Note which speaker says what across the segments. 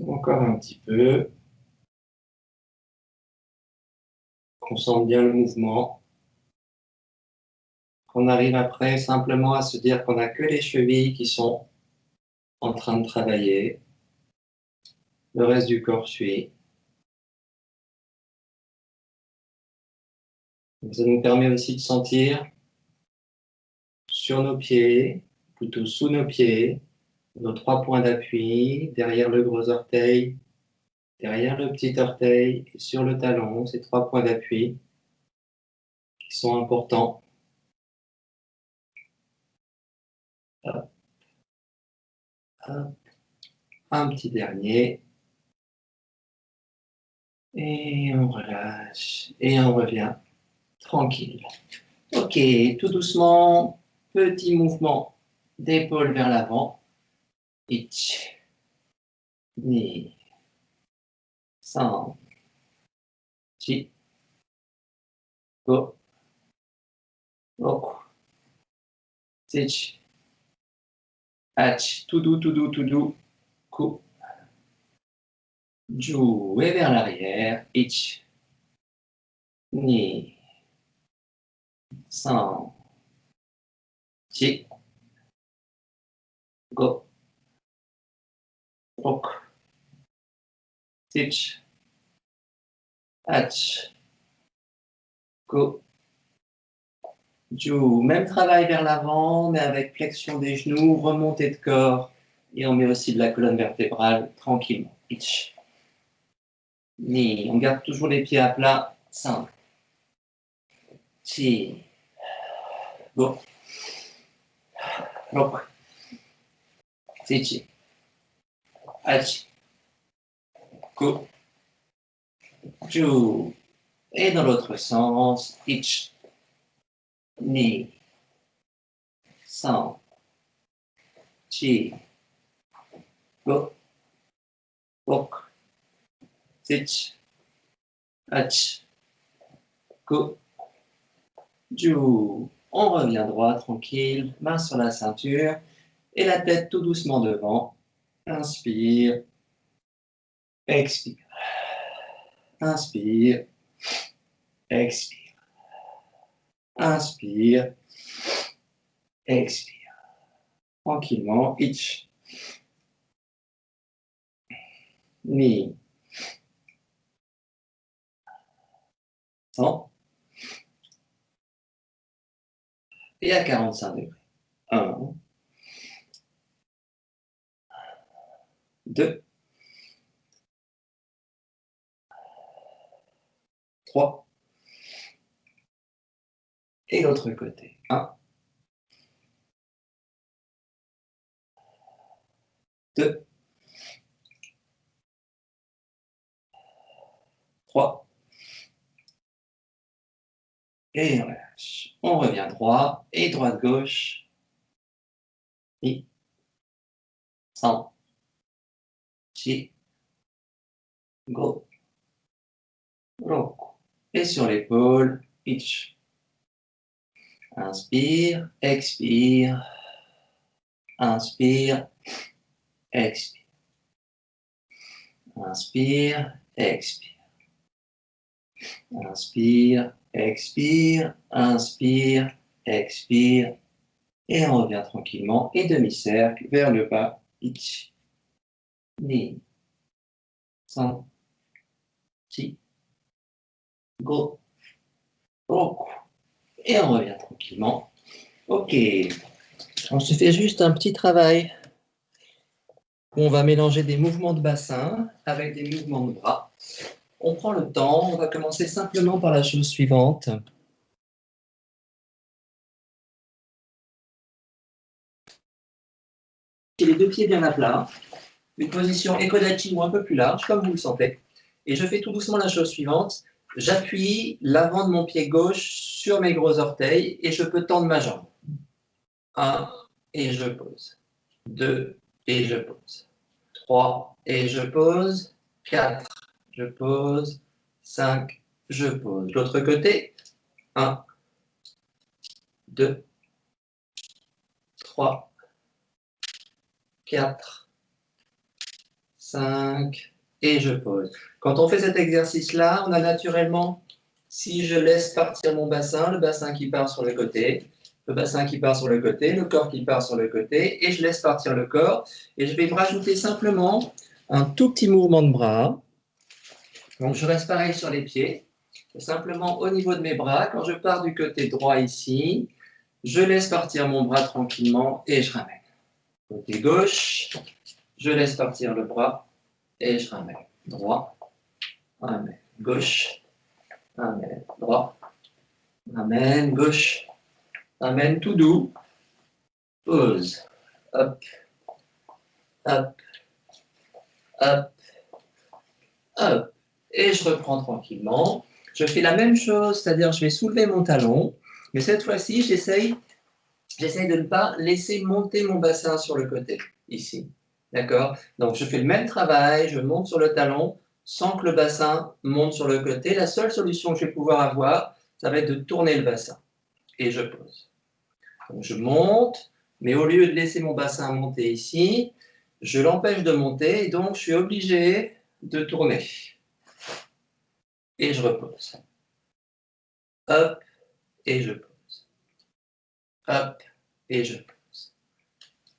Speaker 1: Encore un petit peu. On sent bien le mouvement. On arrive après simplement à se dire qu'on n'a que les chevilles qui sont en train de travailler. Le reste du corps suit. Ça nous permet aussi de sentir sur nos pieds, plutôt sous nos pieds, nos 3 points d'appui, derrière le gros orteil, derrière le petit orteil et sur le talon, ces 3 points d'appui qui sont importants. Hop, hop. Un petit dernier. Et on relâche. Et on revient tranquille. Ok, tout doucement, petit mouvement d'épaule vers l'avant. Ich, ni, san, chi, go, roku, sich, ach, tout doux, tout doux, tout doux, ku, ju, et vers l'arrière. Ich, ni, san, chi, go, roku, sich, ach, go, ju. Même travail vers l'avant, mais avec flexion des genoux, remontée de corps. Et on met aussi de la colonne vertébrale tranquillement. Ich, ni. On garde toujours les pieds à plat. San, chi, go, roku, sich, ach, go, ju. Et dans l'autre sens. Ich, ni, san, chi, go, roku, sich, ach, go, ju. On revient droit, tranquille, main sur la ceinture et la tête tout doucement devant. Inspire, expire. Inspire, expire. Inspire, expire. Tranquillement, ich, ni, san. Et à 45 degrés. 1, 2, 3. Et l'autre côté. 1, 2, 3. Et on lâche. On revient droit et droite-gauche. Ni, san, chi, go, roku. Et sur l'épaule, ich. Inspire, expire. Inspire, expire. Inspire, expire. Inspire, expire, inspire, expire. Et on revient tranquillement. Et demi-cercle vers le bas. Ich, ni, san, chi, go, roku. Et on revient tranquillement. Ok. On se fait juste un petit travail où on va mélanger des mouvements de bassin avec des mouvements de bras. On prend le temps. On va commencer simplement par la chose suivante. J'ai les 2 pieds bien à plat. Une position Ekodachi ou un peu plus large, comme vous le sentez. Et je fais tout doucement la chose suivante. J'appuie l'avant de mon pied gauche sur mes gros orteils et je peux tendre ma jambe. 1 et je pose. 2 et je pose. 3 et je pose. 4, je pose. 5, je pose. L'autre côté. 1, 2, 3, 4, 5, et je pose. Quand on fait cet exercice-là, on a naturellement, si je laisse partir mon bassin, le bassin qui part sur le côté, le bassin qui part sur le côté, le corps qui part sur le côté, et je laisse partir le corps, et je vais me rajouter simplement un tout petit mouvement de bras. Donc je reste pareil sur les pieds, simplement au niveau de mes bras, quand je pars du côté droit ici, je laisse partir mon bras tranquillement et je ramène. Côté gauche, je laisse partir le bras et je ramène. Droit, ramène. Gauche, ramène. Droit, ramène. Gauche, ramène. Tout doux. Pause. Hop, hop, hop, hop. Et je reprends tranquillement. Je fais la même chose, c'est-à-dire je vais soulever mon talon, mais cette fois-ci, j'essaye de ne pas laisser monter mon bassin sur le côté, ici. D'accord? Donc, je fais le même travail, je monte sur le talon sans que le bassin monte sur le côté. La seule solution que je vais pouvoir avoir, ça va être de tourner le bassin. Et je pose. Donc, je monte, mais au lieu de laisser mon bassin monter ici, je l'empêche de monter, et donc je suis obligé de tourner. Et je repose. Hop, et je pose. Hop, et je pose.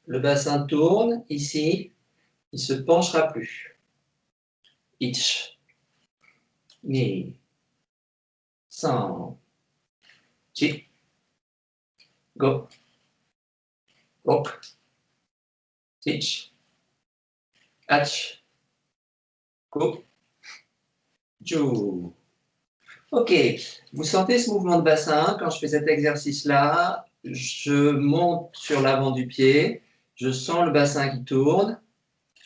Speaker 1: Le bassin tourne ici, il ne se penchera plus. Ich, ni, san, chi, go, ok, ich, ach, go, ju. Ok, vous sentez ce mouvement de bassin quand je fais cet exercice-là, je monte sur l'avant du pied, je sens le bassin qui tourne,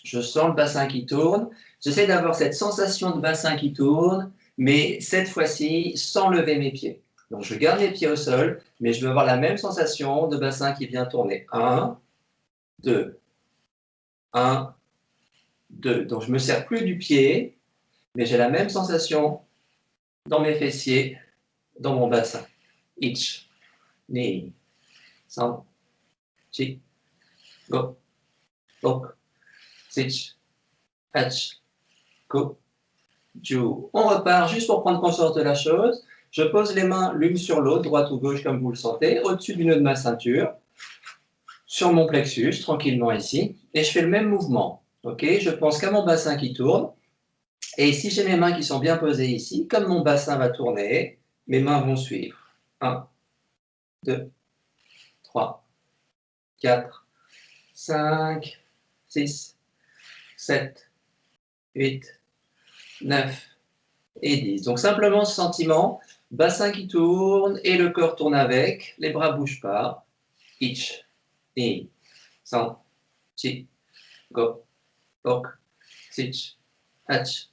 Speaker 1: je sens le bassin qui tourne, j'essaie d'avoir cette sensation de bassin qui tourne, mais cette fois-ci sans lever mes pieds. Donc je garde les pieds au sol, mais je veux avoir la même sensation de bassin qui vient tourner. 1, 2, 1, 2. Donc je ne me sers plus du pied, mais j'ai la même sensation dans mes fessiers, dans mon bassin. Ich, ni, san, chi, go, ok, sich, ach, go, ju. On repart juste pour prendre conscience de la chose. Je pose les mains l'une sur l'autre, droite ou gauche comme vous le sentez, au-dessus du nœud de ma ceinture, sur mon plexus, tranquillement ici, et je fais le même mouvement. Ok, je pense qu'à mon bassin qui tourne, et si j'ai mes mains qui sont bien posées ici, comme mon bassin va tourner, mes mains vont suivre. 1, 2, 3, 4, 5, 6, 7, 8, 9 et 10. Donc simplement ce sentiment, bassin qui tourne et le corps tourne avec, les bras ne bougent pas. Ich, ni, san, chi, go, ok, sich, ach,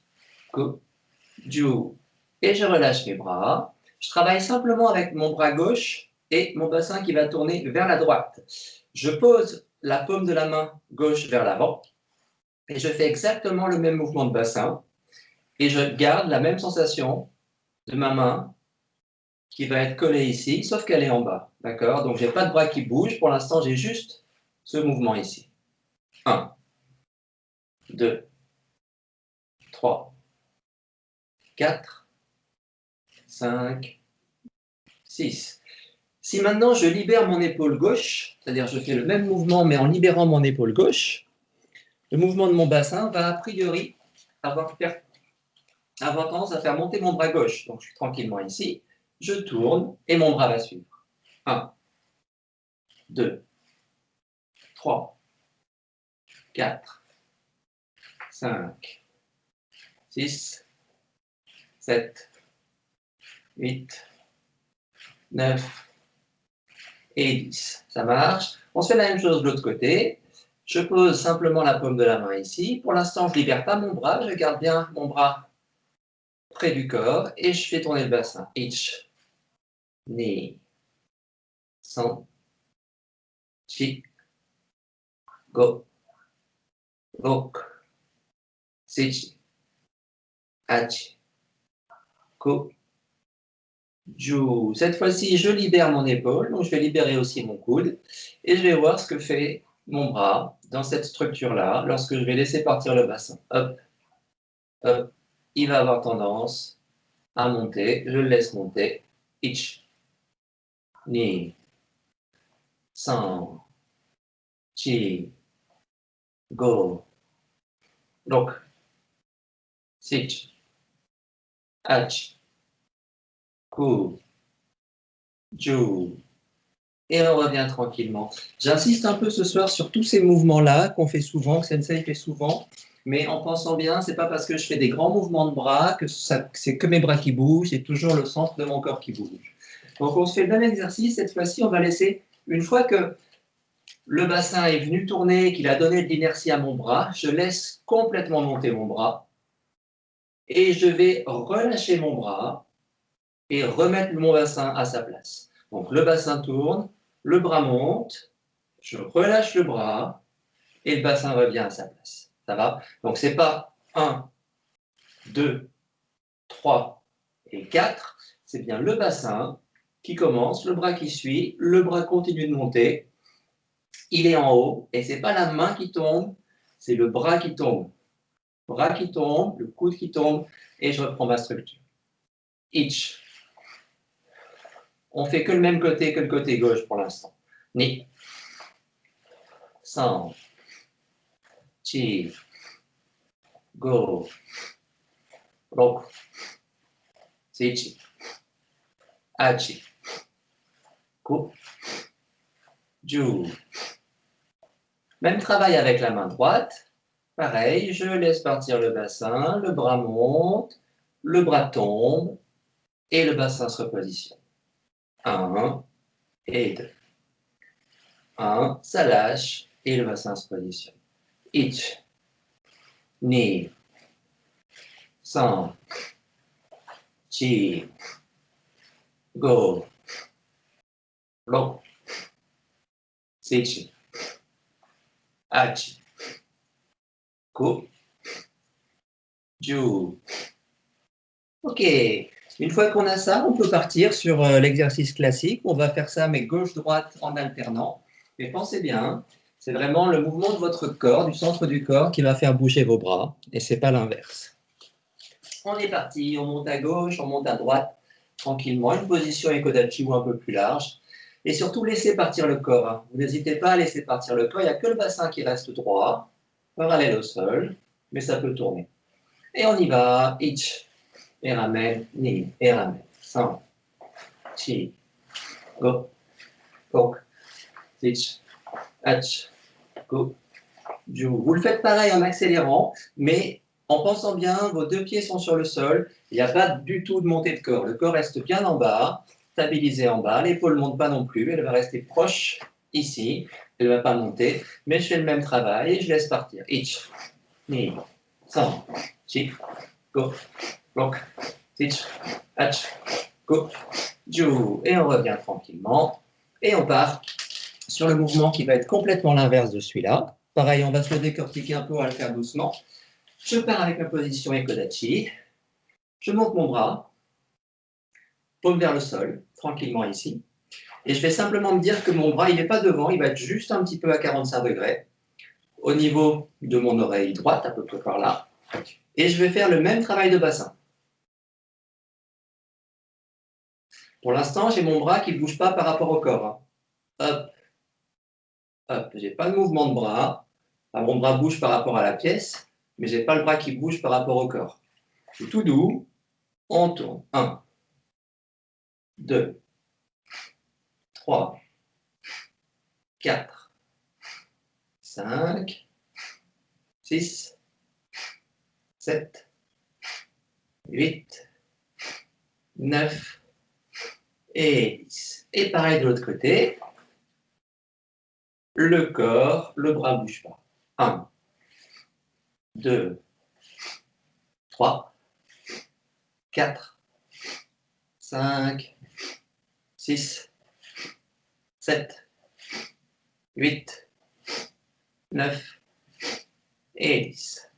Speaker 1: go, ju. Et je relâche mes bras. Je travaille simplement avec mon bras gauche et mon bassin qui va tourner vers la droite. Je pose la paume de la main gauche vers l'avant et je fais exactement le même mouvement de bassin et je garde la même sensation de ma main qui va être collée ici, sauf qu'elle est en bas. D'accord? Donc, je n'ai pas de bras qui bougent. Pour l'instant, j'ai juste ce mouvement ici. 1, 2, 3, 4, 5, 6. Si maintenant je libère mon épaule gauche, c'est-à-dire je fais le même mouvement mais en libérant mon épaule gauche, le mouvement de mon bassin va a priori avoir tendance à faire monter mon bras gauche. Donc je suis tranquillement ici, je tourne et mon bras va suivre. 1, 2, 3, 4, 5, 6, 7, 8, 9 et 10. Ça marche. On se fait la même chose de l'autre côté. Je pose simplement la paume de la main ici. Pour l'instant, je ne libère pas mon bras. Je garde bien mon bras près du corps et je fais tourner le bassin. Ich, ni, san, chi, go, ok, sich, ach, ko, ju. Cette fois-ci, je libère mon épaule, donc je vais libérer aussi mon coude et je vais voir ce que fait mon bras dans cette structure-là, lorsque je vais laisser partir le bassin, hop, hop, il va avoir tendance à monter. Je le laisse monter. Ich, ni, san, chi, go, rok, sich, ach, ku, ju. Et on revient tranquillement. J'insiste un peu ce soir sur tous ces mouvements-là qu'on fait souvent, que Sensei fait souvent, mais en pensant bien, c'est pas parce que je fais des grands mouvements de bras que c'est que mes bras qui bougent, c'est toujours le centre de mon corps qui bouge. Donc on se fait le même exercice, cette fois-ci on va laisser, une fois que le bassin est venu tourner, qu'il a donné de l'inertie à mon bras, je laisse complètement monter mon bras et je vais relâcher mon bras et remettre mon bassin à sa place. Donc le bassin tourne, le bras monte, je relâche le bras et le bassin revient à sa place. Ça va? Donc c'est pas 1, 2, 3 et 4, c'est bien le bassin qui commence, le bras qui suit, le bras continue de monter, il est en haut et c'est pas la main qui tombe, c'est le bras qui tombe. Bras qui tombe, le coude qui tombe et je reprends ma structure. Ich. On fait que le même côté que le côté gauche pour l'instant. Ni. San. Chi. Go. Roku. Seichi. Achi. Ku. Ju. Même travail avec la main droite. Pareil, je laisse partir le bassin, le bras monte, le bras tombe et le bassin se repositionne. 1 et 2. 1, ça lâche et le bassin se positionne. Ich. Ni. San. Chi. Go. Roku. Seichi. Achi. Ku. Ju. Ok. Une fois qu'on a ça, on peut partir sur l'exercice classique. On va faire ça, mais gauche-droite en alternant. Mais pensez bien, c'est vraiment le mouvement de votre corps, du centre du corps, qui va faire bouger vos bras, et c'est pas l'inverse. On est parti, on monte à gauche, on monte à droite, tranquillement, une position Ekodachi ou un peu plus large. Et surtout, laissez partir le corps. Hein. Vous n'hésitez pas à laisser partir le corps, il n'y a que le bassin qui reste droit, parallèle au sol, mais ça peut tourner. Et on y va, ich, et ramène, ni, et ramène, san, chi, go, ok, sich, ach, go, ju. Vous le faites pareil en accélérant, mais en pensant bien, vos deux pieds sont sur le sol, il n'y a pas du tout de montée de corps. Le corps reste bien en bas, stabilisé en bas, l'épaule ne monte pas non plus, elle va rester proche ici, elle ne va pas monter, mais je fais le même travail et je laisse partir. Ich, ni, san, chi, go, ok, sich, ach, go, ju. Et on revient tranquillement, et on part sur le mouvement qui va être complètement l'inverse de celui-là. Pareil, on va se le décortiquer un peu, on va le faire doucement. Je pars avec ma position Ekodachi. Je monte mon bras, paume vers le sol, tranquillement ici. Et je vais simplement me dire que mon bras, il n'est pas devant, il va être juste un petit peu à 45 degrés, au niveau de mon oreille droite, à peu près par là. Et je vais faire le même travail de bassin. Pour l'instant, j'ai mon bras qui ne bouge pas par rapport au corps. Hop, hop, j'ai pas de mouvement de bras. Enfin, mon bras bouge par rapport à la pièce, mais j'ai pas le bras qui bouge par rapport au corps. C'est tout doux. On tourne. 1, 2, 3, 4, 5, 6, 7, 8, 9 et 10. Et pareil de l'autre côté. Le corps, le bras ne bouge pas. 1, 2, 3, 4, 5, 6, 7, 8, 9 et 10.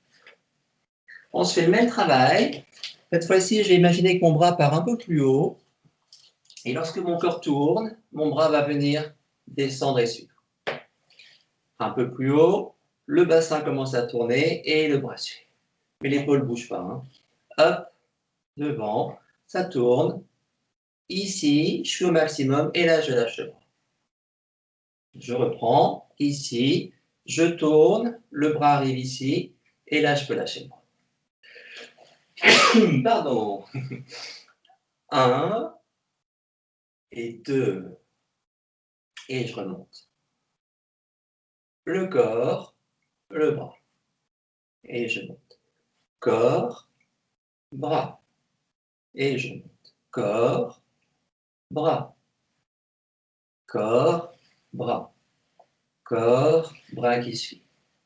Speaker 1: On se fait le même travail. Cette fois-ci, j'ai imaginé que mon bras part un peu plus haut. Et lorsque mon corps tourne, mon bras va venir descendre et suivre. Un peu plus haut, le bassin commence à tourner et le bras suit. Mais l'épaule ne bouge pas. Hein. Hop, devant, ça tourne. Ici, je suis au maximum et là, je lâche le bras. Je reprends, ici, je tourne, le bras arrive ici et là, je peux lâcher le bras. Pardon. 1 et 2. Et je remonte. Le corps, le bras. Et je monte. Corps, bras. Et je monte. Corps, bras. Corps, bras. Corps, bras qui suit.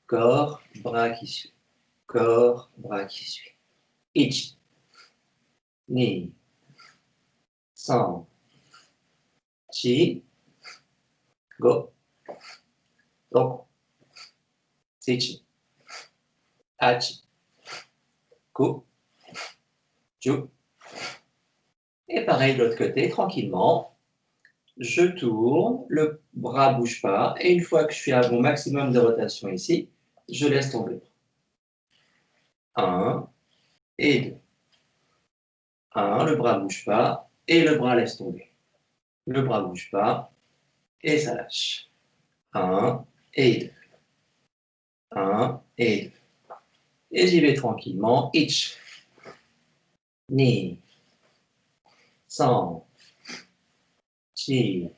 Speaker 1: Corps, bras qui suit. Corps, bras qui suit. Ichi. Ni. San. Chi. Go. Roko. Sechi. Hachi. Ku. Ju. Et pareil de l'autre côté, tranquillement. Je tourne, le bras ne bouge pas, et une fois que je suis à mon maximum de rotation ici, je laisse tomber. 1 et 2. 1, le bras ne bouge pas, et le bras laisse tomber. Le bras ne bouge pas, et ça lâche. 1 et 2. 1 et 2. Et j'y vais tranquillement. Ich. Ni. San. Chi.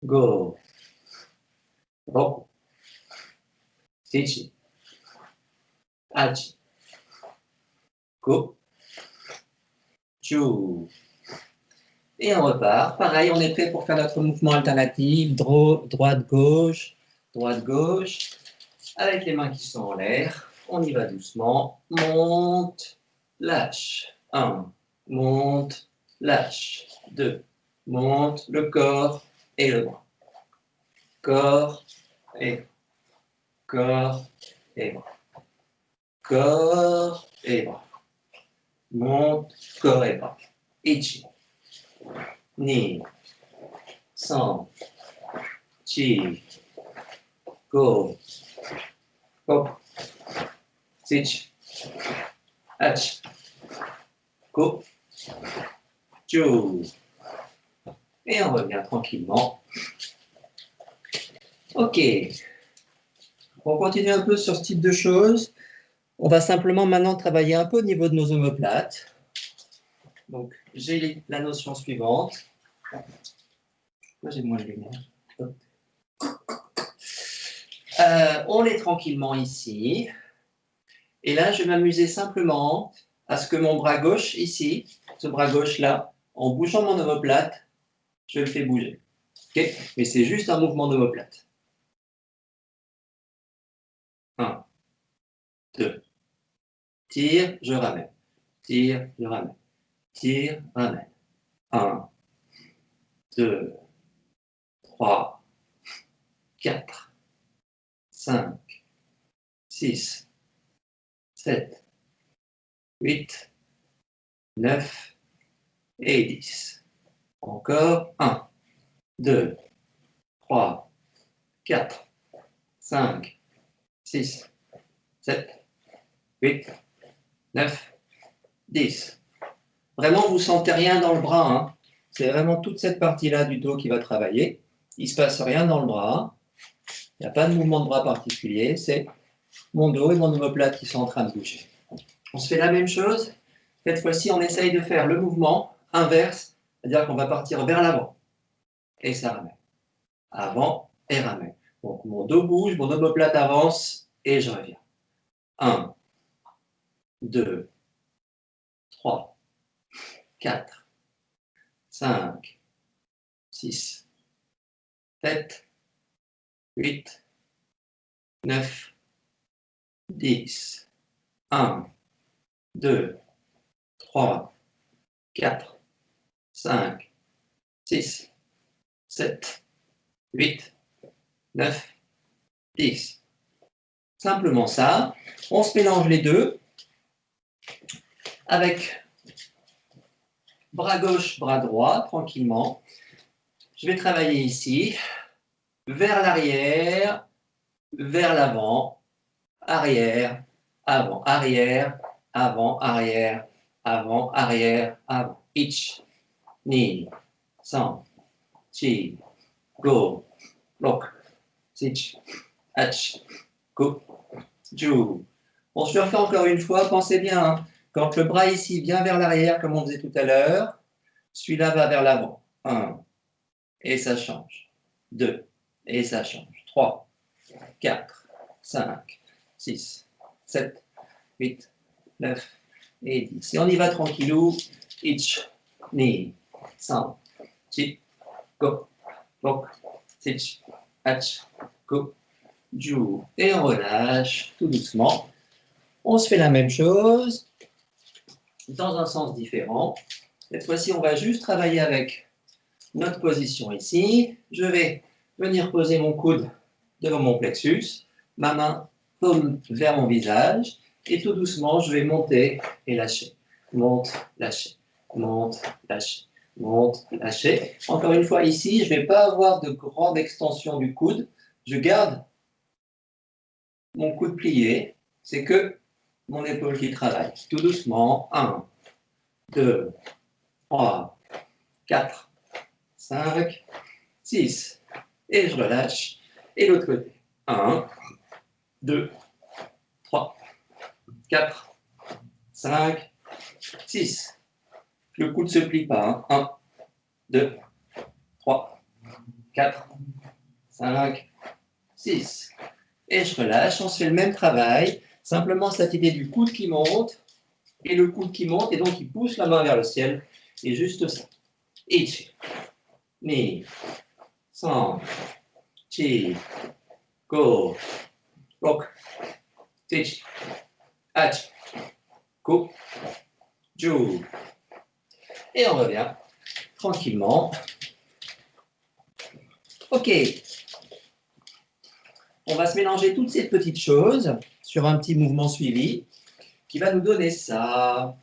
Speaker 1: Go. Roku. Sechi. Hachi. Ku. Ju. Et on repart. Pareil, on est prêt pour faire notre mouvement alternatif. Droite-gauche, droite-gauche. Avec les mains qui sont en l'air. On y va doucement. Monte, lâche. 1. Monte, lâche. 2. Monte le corps et le bras. Corps et corps et bras. Corps et bras. Monte, corps et bras. Ichi. Ni. San. Chi. Go. Hop. Sechi. Hachi. Ku. Ju. Et on revient tranquillement. Ok. On continue un peu sur ce type de choses. On va simplement maintenant travailler un peu au niveau de nos omoplates. Donc, j'ai la notion suivante. Pourquoi j'ai moins de lumière? On est tranquillement ici. Et là, je vais m'amuser simplement à ce que mon bras gauche, ici, ce bras gauche-là, en bougeant mon omoplate, je le fais bouger. Okay, mais c'est juste un mouvement d'omoplate. 1, 2. Tire, je ramène. Tire, je ramène. Tire, ramène. 1, 2, 3, 4, 5, 6, 7, 8, 9 et 10. Encore 1, 2, 3, 4, 5, 6, 7, 8, 9, 10. Vraiment, vous ne sentez rien dans le bras. Hein. C'est vraiment toute cette partie-là du dos qui va travailler. Il ne se passe rien dans le bras. Il n'y a pas de mouvement de bras particulier. C'est mon dos et mon omoplate qui sont en train de bouger. On se fait la même chose. Cette fois-ci, on essaye de faire le mouvement inverse, c'est-à-dire qu'on va partir vers l'avant. Et ça ramène. Avant et ramène. Donc mon dos bouge, mon omoplate avance et je reviens. 1, 2, 3, 4, 5, 6, 7, 8, 9, 10. 1, 2, 3, 4, 5, 6, 7, 8, 9, 10. Simplement ça. On se mélange les deux avec bras gauche, bras droit, tranquillement. Je vais travailler ici. vers l'arrière, vers l'avant, arrière, avant, arrière, avant, arrière, avant, arrière, avant. Ich, ni, san, chi, go, look, sich, ach, go, ju. On se le refait encore une fois, pensez bien, hein, quand le bras ici vient vers l'arrière, comme on faisait tout à l'heure, celui-là va vers l'avant. 1, et ça change. 2, et ça change. 3, 4, 5, 6, 7, 8, 9 et 10. Et on y va tranquillou. Ich, ni, san, chi, go, lok, sich, ach, go, ju. Et on relâche tout doucement. On se fait la même chose dans un sens différent. Cette fois-ci, on va juste travailler avec notre position ici. Je vais venir poser mon coude devant mon plexus, ma main paume vers mon visage, et tout doucement, je vais monter et lâcher. Monte, lâcher, monte, lâcher, monte, lâcher. Encore une fois, ici, je ne vais pas avoir de grande extension du coude. Je garde mon coude plié. C'est que mon épaule qui travaille. Tout doucement. 1, 2, 3, 4, 5, 6. Et je relâche. Et l'autre côté. 1, 2, 3, 4, 5, 6. Le coude ne se plie pas. 1, 2, 3, 4, 5, 6. Et je relâche. On se fait le même travail. Simplement cette idée du coude qui monte. Et le coude qui monte. Et donc il pousse la main vers le ciel. Et juste ça. Ich, ni, san, chi, go, lok, sich, ach, go, ju. Et on revient tranquillement. Ok. On va se mélanger toutes ces petites choses sur un petit mouvement suivi qui va nous donner ça.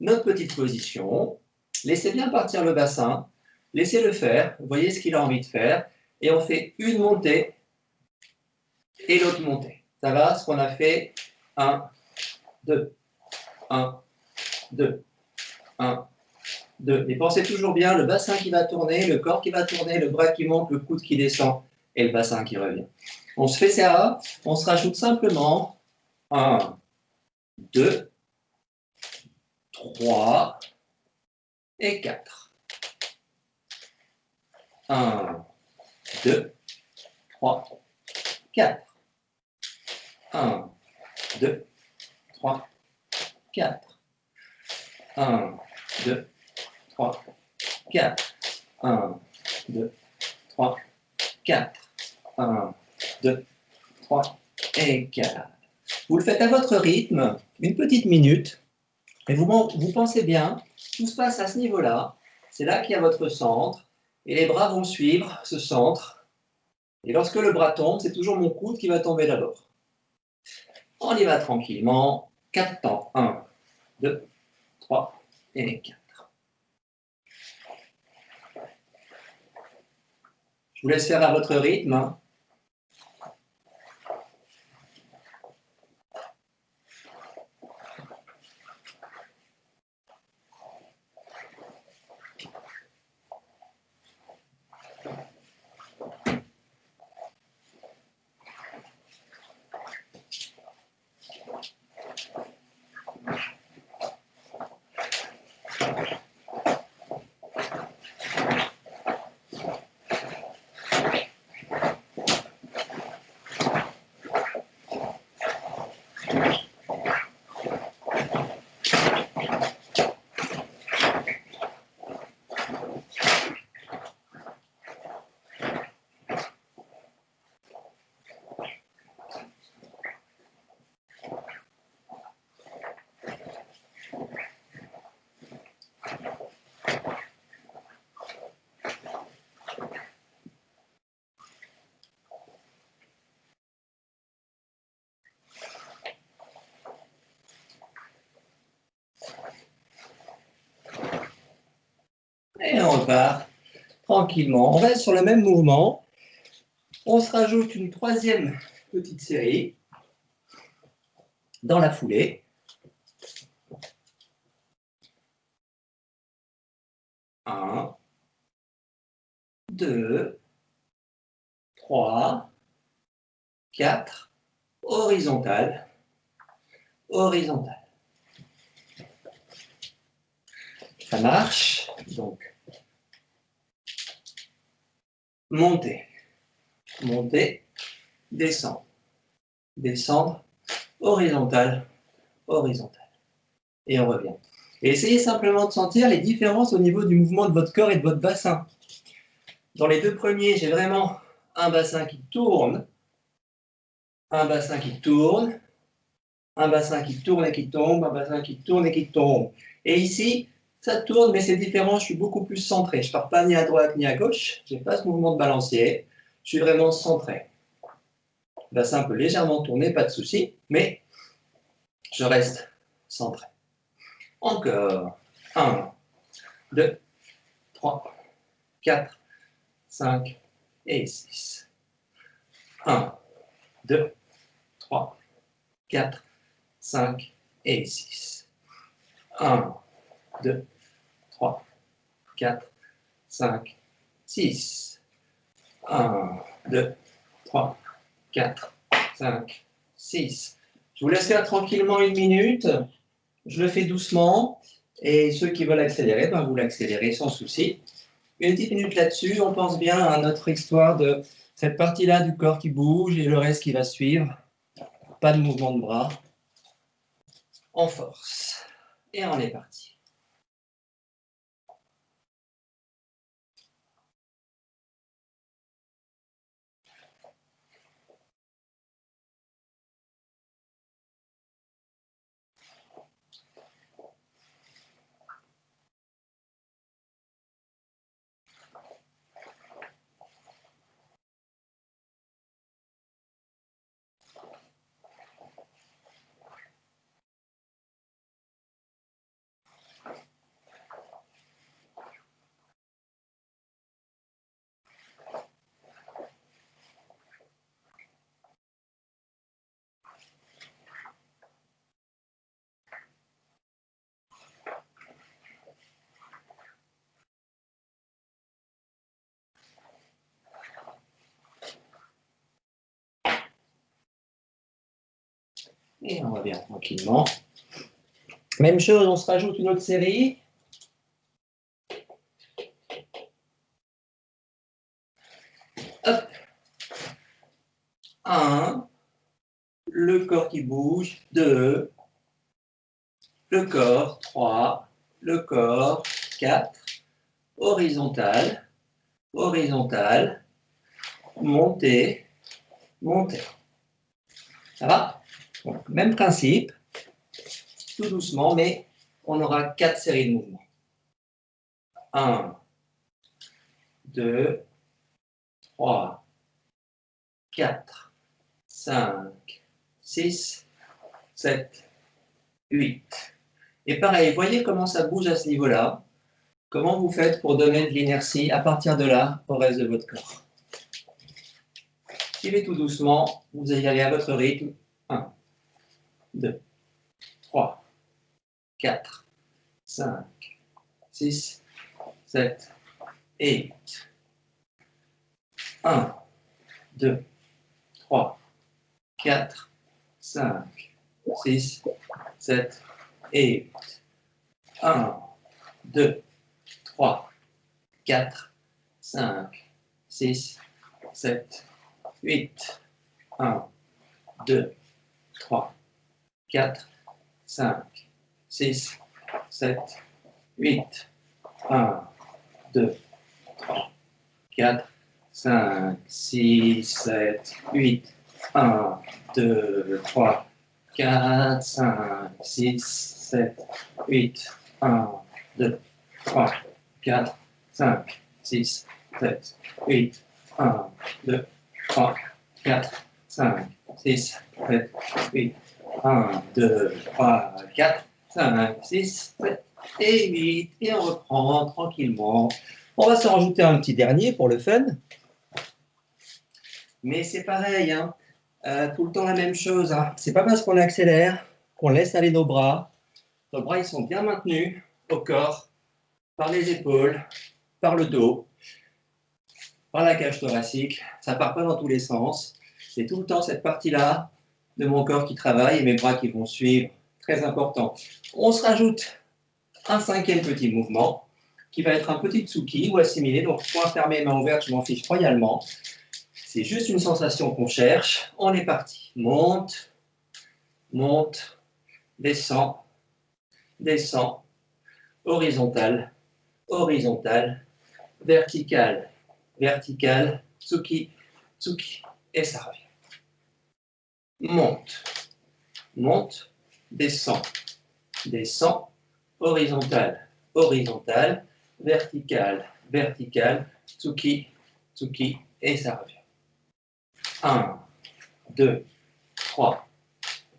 Speaker 1: Notre petite position. Laissez bien partir le bassin. Laissez-le faire. Vous voyez ce qu'il a envie de faire. Et on fait une montée et l'autre montée. Ça va, ce qu'on a fait. 1, 2, 1, 2, 1, 2. Et pensez toujours bien, le bassin qui va tourner, le corps qui va tourner, le bras qui monte, le coude qui descend et le bassin qui revient. On se fait ça, on se rajoute simplement 1, 2, 3 et 4. 1, 2, 3, 4. 1, 2, 3, 4. 1, 2, 3, 4. 1, 2, 3, 4. 1, 2, 3 et 4. Vous le faites à votre rythme, une petite minute, et vous pensez bien, tout se passe à ce niveau-là, c'est là qu'il y a votre centre, et les bras vont suivre ce centre, et lorsque le bras tombe, c'est toujours mon coude qui va tomber d'abord. On y va tranquillement, 4 temps, 1, 2, 3 et 4. Je vous laisse faire à votre rythme. Hein. Et on repart tranquillement. On reste sur le même mouvement. On se rajoute une troisième petite série dans la foulée. 1, 2, 3, 4, horizontale, horizontale. Ça marche, donc monter, monter, descendre, descendre, horizontale, horizontale. Et on revient. Et essayez simplement de sentir les différences au niveau du mouvement de votre corps et de votre bassin. Dans les deux premiers, j'ai vraiment un bassin qui tourne, un bassin qui tourne, un bassin qui tourne et qui tombe, un bassin qui tourne et qui tombe. Et ici, ça tourne, mais c'est différent, je suis beaucoup plus centré. Je ne pars pas ni à droite ni à gauche, je n'ai pas ce mouvement de balancier, je suis vraiment centré. Le bassin peut légèrement tourner, pas de souci, mais je reste centré. Encore. 1, 2, 3, 4, 5 et 6. 1, 2, 3, 4, 5 et 6. 1, 2, 3, 4, 5, 6. 1, 2, 3, 4, 5, 6. Je vous laisse faire tranquillement une minute. Je le fais doucement. Et ceux qui veulent accélérer, ben vous l'accélérez sans souci. Une petite minute là-dessus. On pense bien à notre histoire de cette partie-là du corps qui bouge et le reste qui va suivre. Pas de mouvement de bras. En force. Et on est parti. Et on revient tranquillement. Même chose, on se rajoute une autre série. Hop. 1, le corps qui bouge. 2, le corps. 3, le corps. 4, horizontal, horizontal, monter, monter. Ça va? Donc, même principe, tout doucement, mais on aura 4 séries de mouvements. 1, 2, 3, 4, 5, 6, 7, 8. Et pareil, voyez comment ça bouge à ce niveau-là. Comment vous faites pour donner de l'inertie à partir de là au reste de votre corps. Suivez tout doucement, vous allez aller à votre rythme. 1, 2, 3, 4, 5, 6, 7 et 8. 1, 2, 3, 4, 5, 6, 7 et 8. 1, 2, 3, 4, 5, 6, 7, 8. 1, 2, 3, 4, 5, 6, 7, 8. 1, 2, 3, 4, 5, 6, 7, 8. 1, 2, 3, 4, 5, 6, 7, 8. 1, 2, 3, 4, 5, 6, 7, 8. 1, 2, 3, 4, 5, 6, 7, 8. 1, 2, 3, 4, 5, 6, 7 et 8. Et on reprend tranquillement. On va s'en rajouter un petit dernier pour le fun. Mais c'est pareil, hein, tout le temps la même chose. Hein. C'est pas parce qu'on accélère qu'on laisse aller nos bras. Nos bras, ils sont bien maintenus au corps, par les épaules, par le dos, par la cage thoracique. Ça part pas dans tous les sens. C'est tout le temps cette partie-là de mon corps qui travaille et mes bras qui vont suivre. Très important. On se rajoute un cinquième petit mouvement qui va être un petit tsuki ou assimilé. Donc, point fermé, main ouverte, je m'en fiche royalement. C'est juste une sensation qu'on cherche. On est parti. Monte, monte, descend, descend, horizontal, horizontal, vertical, vertical, tsuki, tsuki, et ça revient. Monte, monte, descend, descend, horizontal, horizontal, vertical, vertical, tsuki, tsuki, et ça revient. 1, 2, 3,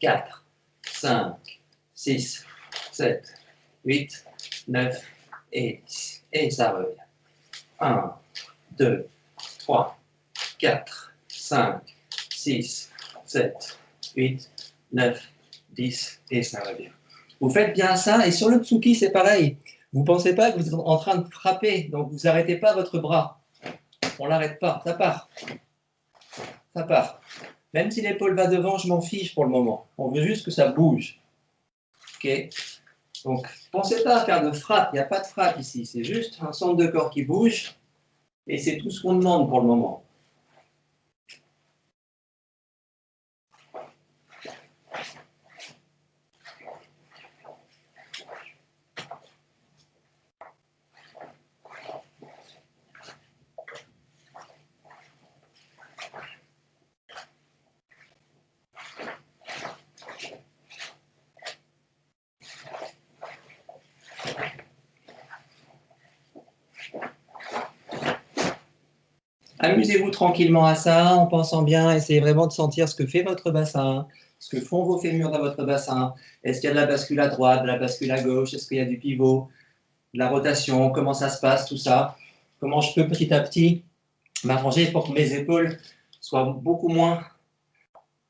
Speaker 1: 4, 5, 6, 7, 8, 9 et 10. Et ça revient. 1, 2, 3, 4, 5, 6, 7, 8, 9, 10 et ça revient. Vous faites bien ça et sur le tsuki c'est pareil. Vous ne pensez pas que vous êtes en train de frapper, donc vous n'arrêtez pas votre bras. On ne l'arrête pas, ça part. Ça part. Même si l'épaule va devant, je m'en fiche pour le moment. On veut juste que ça bouge. Ok? Donc, pensez pas à faire de frappe. Il n'y a pas de frappe ici. C'est juste un centre de corps qui bouge. Et c'est tout ce qu'on demande pour le moment. Amusez-vous tranquillement à ça, en pensant bien. Essayez vraiment de sentir ce que fait votre bassin, ce que font vos fémurs dans votre bassin. Est-ce qu'il y a de la bascule à droite, de la bascule à gauche? Est-ce qu'il y a du pivot, de la rotation? Comment ça se passe, tout ça? Comment je peux petit à petit m'arranger pour que mes épaules soient beaucoup moins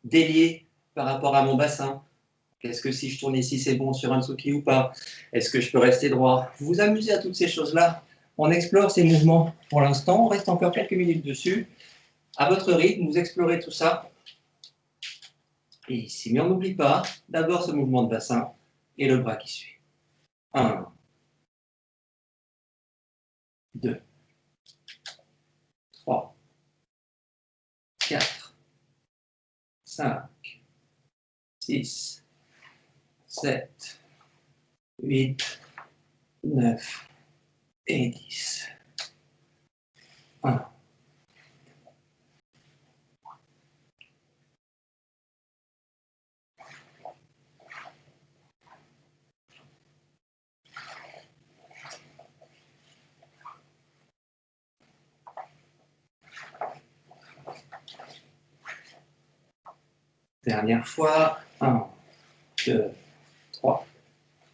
Speaker 1: déliées par rapport à mon bassin? Est-ce que si je tourne ici, c'est bon sur un tsuki ou pas? Est-ce que je peux rester droit? Vous vous amusez à toutes ces choses-là. On explore ces mouvements pour l'instant. On reste encore quelques minutes dessus. À votre rythme, vous explorez tout ça. Et ici, mais on n'oublie pas d'abord ce mouvement de bassin et le bras qui suit. 1, 2, 3, 4, 5, 6, 7, 8, 9 et 10. 1. Dernière fois. 1, 2, 3,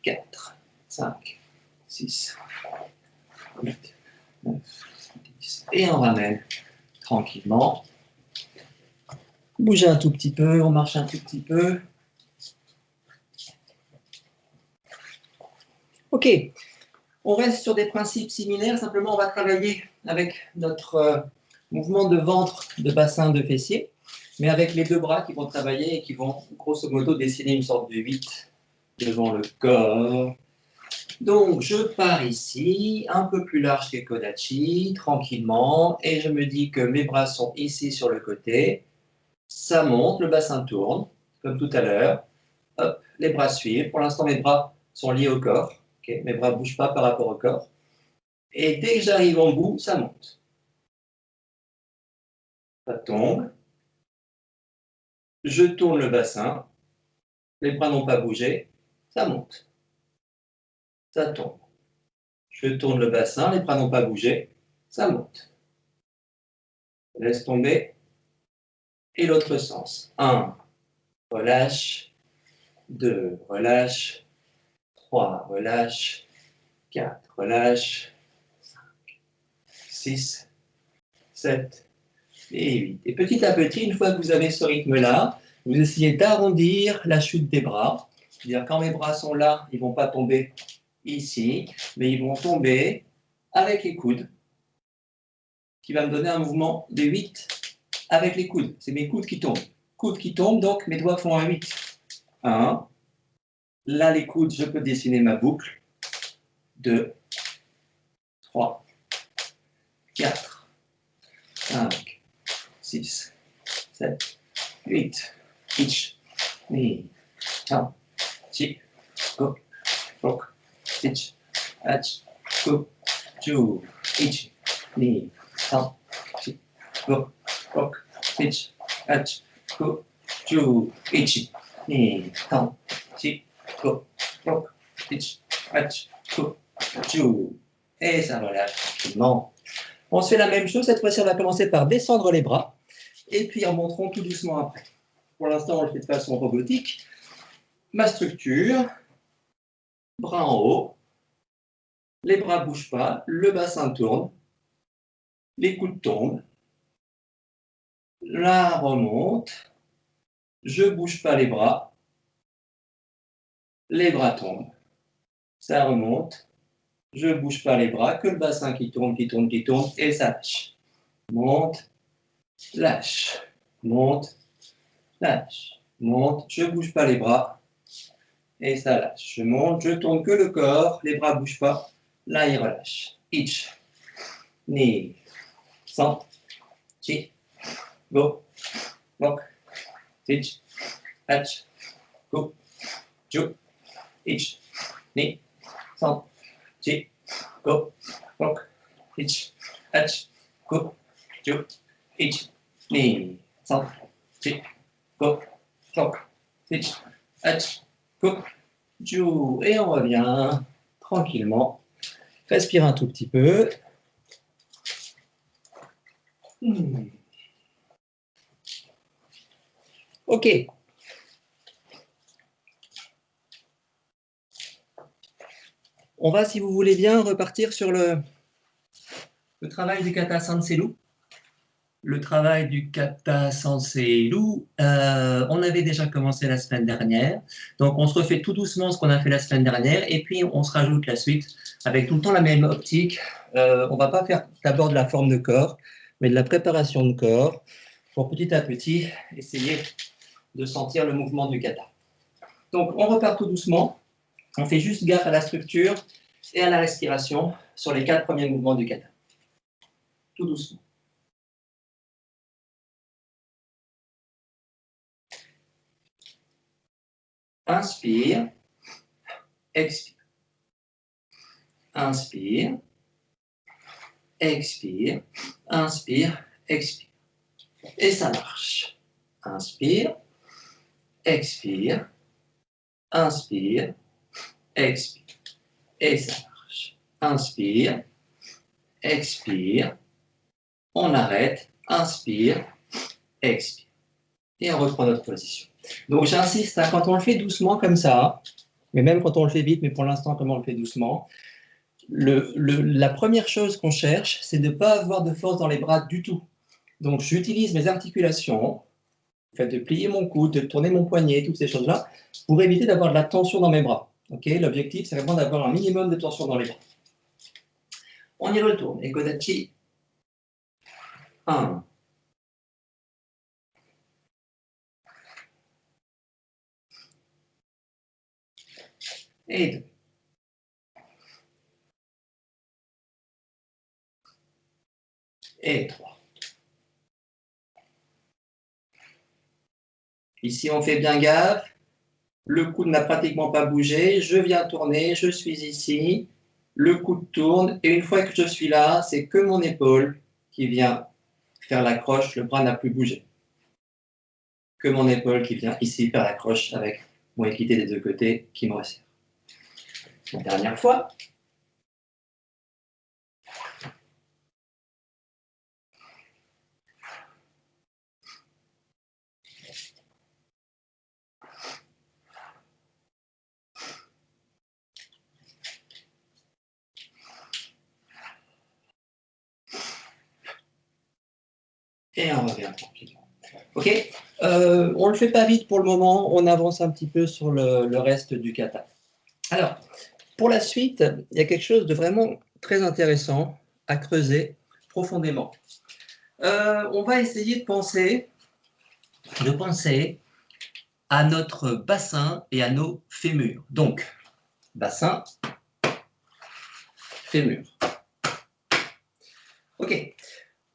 Speaker 1: 4, 5, 6, 8, 9, 10. Et on ramène tranquillement. Bougez un tout petit peu, on marche un tout petit peu. Ok, on reste sur des principes similaires, simplement on va travailler avec notre mouvement de ventre, de bassin, de fessier, mais avec les deux bras qui vont travailler et qui vont grosso modo dessiner une sorte de 8 devant le corps. Donc je pars ici, un peu plus large que Kodachi, tranquillement, et je me dis que mes bras sont ici sur le côté. Ça monte, le bassin tourne, comme tout à l'heure. Hop, les bras suivent. Pour l'instant, mes bras sont liés au corps. Okay, mes bras ne bougent pas par rapport au corps. Et dès que j'arrive en bout, ça monte. Ça tombe. Je tourne le bassin. Les bras n'ont pas bougé. Ça monte. Ça tombe. Je tourne le bassin. Les bras n'ont pas bougé. Ça monte. Laisse tomber. Et l'autre sens. 1, relâche. 2, relâche. 3, relâche. 4, relâche. 5, 6, 7, et 8. Et petit à petit, une fois que vous avez ce rythme-là, vous essayez d'arrondir la chute des bras. C'est-à-dire quand mes bras sont là, ils ne vont pas tomber ici, mais ils vont tomber avec les coudes, qui va me donner un mouvement de 8 avec les coudes. C'est mes coudes qui tombent. Coudes qui tombent, donc mes doigts font un 8. 1. Là, les coudes, je peux dessiner ma boucle. 2, 3, 4, 5, 6, 7, 8. Each, knee, down, chi, go, rock, stitch, hatch, go, two, each, knee, down, chi, go, rock, stitch, hatch, go, two, each, knee, down, chi, go, rock, stitch, hatch, go, two. Et ça relâche tranquillement. On se fait la même chose, cette fois-ci on va commencer par descendre les bras, et puis en montrant tout doucement après. Pour l'instant, on le fait de façon robotique. Ma structure, bras en haut, les bras ne bougent pas, le bassin tourne, les coudes tombent, là remonte, je ne bouge pas les bras tombent, ça remonte, je ne bouge pas les bras, que le bassin qui tourne, et ça lâche. Monte, lâche, monte, lâche, monte, je ne bouge pas les bras, et ça lâche. Je monte, je tourne que le corps, les bras ne bougent pas, là il relâche. Each, knee, 100, chi, go, rock, stitch, hatch, go, ju, each, knee, 100, chi, go, rock, stitch, hatch, go, ju, each, knee, 100, chi, go, rock, stitch, hatch, go, ju. Et on revient tranquillement. Respire un tout petit peu. Ok. On va, si vous voulez bien, repartir sur le travail du kata Sanseilu. Le travail du kata Sanseilu, on avait déjà commencé la semaine dernière. Donc, on se refait tout doucement ce qu'on a fait la semaine dernière et puis on se rajoute la suite avec tout le temps la même optique. On ne va pas faire d'abord de la forme de corps, mais de la préparation de corps pour petit à petit essayer de sentir le mouvement du kata. Donc, on repart tout doucement. On fait juste gaffe à la structure et à la respiration sur les 4 premiers mouvements du kata. Tout doucement. Inspire, expire. Inspire, expire, inspire, expire. Et ça marche. Inspire, expire, inspire, expire. Et ça marche. Inspire, expire, on arrête, inspire, expire. Et on reprend notre position. Donc j'insiste, hein, quand on le fait doucement comme ça, mais même quand on le fait vite, mais pour l'instant, comme on le fait doucement, la première chose qu'on cherche, c'est de ne pas avoir de force dans les bras du tout. Donc j'utilise mes articulations, le fait de plier mon coude, de tourner mon poignet, toutes ces choses-là, pour éviter d'avoir de la tension dans mes bras. Okay, l'objectif, c'est vraiment d'avoir un minimum de tension dans les bras. On y retourne. Et Kodachi, 1. Et 2. Et 3. Ici, on fait bien gaffe. Le coude n'a pratiquement pas bougé. Je viens tourner, je suis ici. Le coude tourne. Et une fois que je suis là, c'est que mon épaule qui vient faire l'accroche. Le bras n'a plus bougé. Que mon épaule qui vient ici faire l'accroche avec mon équité des deux côtés qui me resserre. Une dernière fois. et on revient tranquillement. Ok, on ne le fait pas vite pour le moment, on avance un petit peu sur le reste du kata. Alors, pour la suite, il y a quelque chose de vraiment très intéressant à creuser profondément. On va essayer de penser à notre bassin et à nos fémurs. Donc, bassin, fémur. Ok,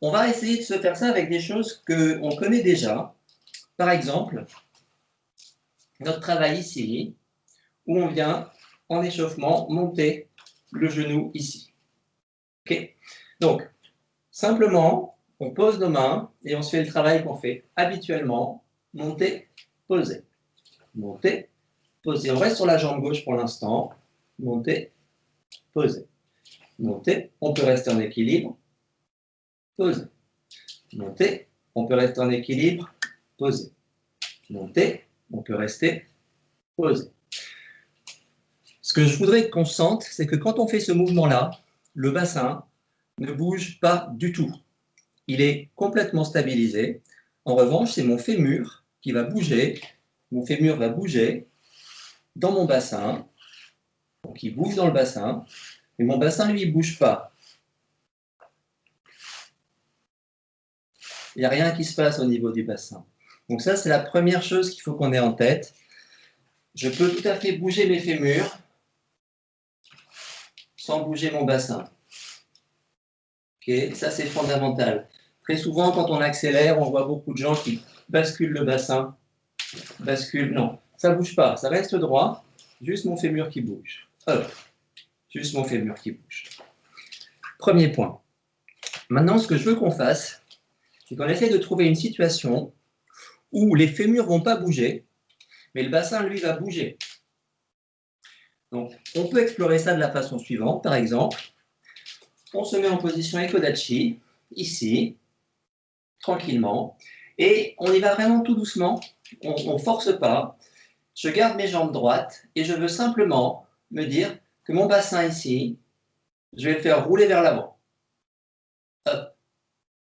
Speaker 1: on va essayer de se faire ça avec des choses qu'on connaît déjà. Par exemple, notre travail ici, où on vient, en échauffement, monter le genou ici. Ok, donc, simplement, on pose nos mains et on se fait le travail qu'on fait habituellement, monter, poser. Monter, poser. On reste sur la jambe gauche pour l'instant. Monter, poser. Monter, on peut rester en équilibre. Poser. Monter, on peut rester en équilibre. Poser. Monter, on peut rester posé. Ce que je voudrais qu'on sente, c'est que quand on fait ce mouvement-là, le bassin ne bouge pas du tout. Il est complètement stabilisé. En revanche, c'est mon fémur qui va bouger. Mon fémur va bouger dans mon bassin. Donc, il bouge dans le bassin. Mais mon bassin, lui, il ne bouge pas. Il n'y a rien qui se passe au niveau du bassin. Donc ça, c'est la première chose qu'il faut qu'on ait en tête. Je peux tout à fait bouger mes fémurs sans bouger mon bassin. Okay, ça, c'est fondamental. Très souvent, quand on accélère, on voit beaucoup de gens qui basculent le bassin. Non, ça ne bouge pas, ça reste droit, juste mon fémur qui bouge. Hop, juste mon fémur qui bouge. Premier point. Maintenant, ce que je veux qu'on fasse, c'est qu'on essaie de trouver une situation où les fémurs ne vont pas bouger, mais le bassin, lui, va bouger. Donc, on peut explorer ça de la façon suivante. Par exemple, on se met en position Ekodachi, ici, tranquillement, et on y va vraiment tout doucement, on ne force pas. Je garde mes jambes droites et je veux simplement me dire que mon bassin ici, je vais le faire rouler vers l'avant. Hop,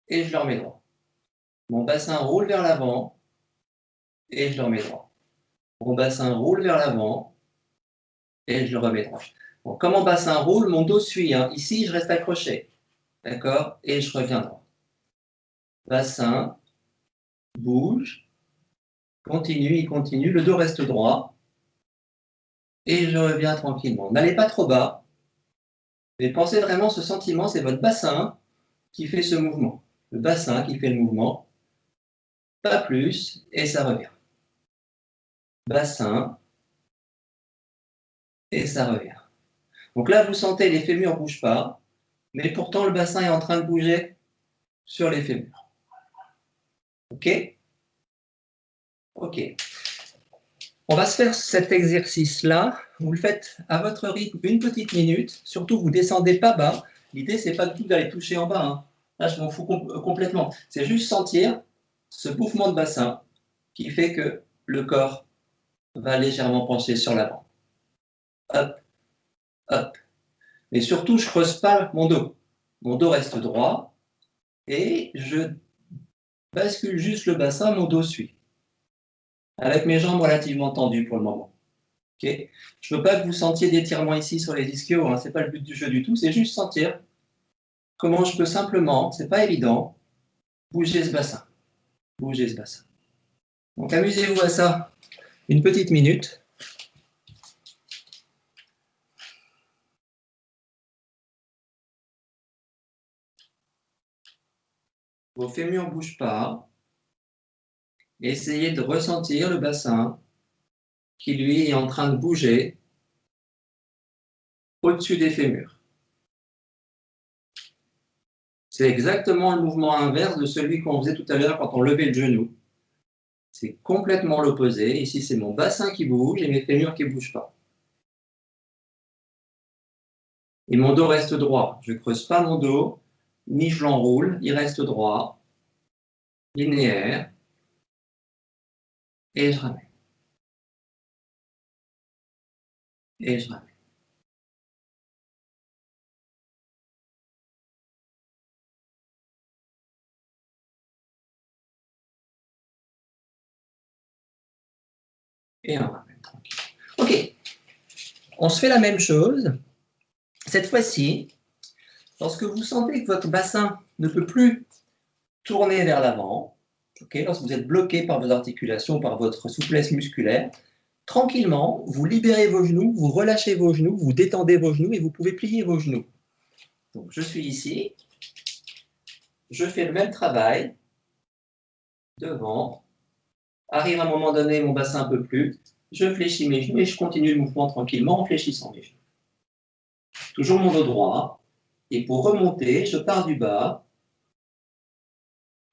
Speaker 1: et je le remets droit. Mon bassin roule vers l'avant et je le remets droit. Mon bassin roule vers l'avant et je le remets droit. Bon, quand mon bassin roule, mon dos suit. Hein. Ici, je reste accroché. D'accord? Et je reviens droit. Bassin, bouge, continue, il continue. Le dos reste droit. Et je reviens tranquillement. N'allez pas trop bas. Mais pensez vraiment ce sentiment, c'est votre bassin qui fait ce mouvement. Le bassin qui fait le mouvement. Pas plus, et ça revient. Bassin, et ça revient. Donc là, vous sentez, les fémurs ne bougent pas, mais pourtant le bassin est en train de bouger sur les fémurs. OK? OK. On va se faire cet exercice-là. Vous le faites à votre rythme, une petite minute. Surtout, vous ne descendez pas bas. L'idée, ce n'est pas du tout d'aller toucher en bas. Hein. Là, je m'en fous complètement. C'est juste sentir ce mouvement de bassin qui fait que le corps va légèrement pencher sur l'avant. Hop, hop. Mais surtout, je ne creuse pas mon dos. Mon dos reste droit et je bascule juste le bassin, mon dos suit. Avec mes jambes relativement tendues pour le moment. Okay, je ne veux pas que vous sentiez d'étirement ici sur les ischios, hein, ce n'est pas le but du jeu du tout, c'est juste sentir comment je peux simplement, ce n'est pas évident, bouger ce bassin. Bouger ce bassin. Donc amusez-vous à ça une petite minute. Vos fémurs ne bougent pas. Essayez de ressentir le bassin qui, lui, est en train de bouger au-dessus des fémurs. C'est exactement le mouvement inverse de celui qu'on faisait tout à l'heure quand on levait le genou. C'est complètement l'opposé. Ici, c'est mon bassin qui bouge et mes fémurs qui ne bougent pas. Et mon dos reste droit. Je ne creuse pas mon dos, ni je l'enroule. Il reste droit, linéaire. Et je ramène. Et je ramène. Et on ramène tranquille. Ok, on se fait la même chose. Cette fois-ci, lorsque vous sentez que votre bassin ne peut plus tourner vers l'avant, okay, lorsque vous êtes bloqué par vos articulations, par votre souplesse musculaire, tranquillement, vous libérez vos genoux, vous relâchez vos genoux, vous détendez vos genoux et vous pouvez plier vos genoux. Donc, je suis ici, je fais le même travail, devant, arrive à un moment donné, mon bassin ne peut plus, je fléchis mes genoux et je continue le mouvement tranquillement en fléchissant mes genoux. Toujours mon dos droit, et pour remonter, je pars du bas,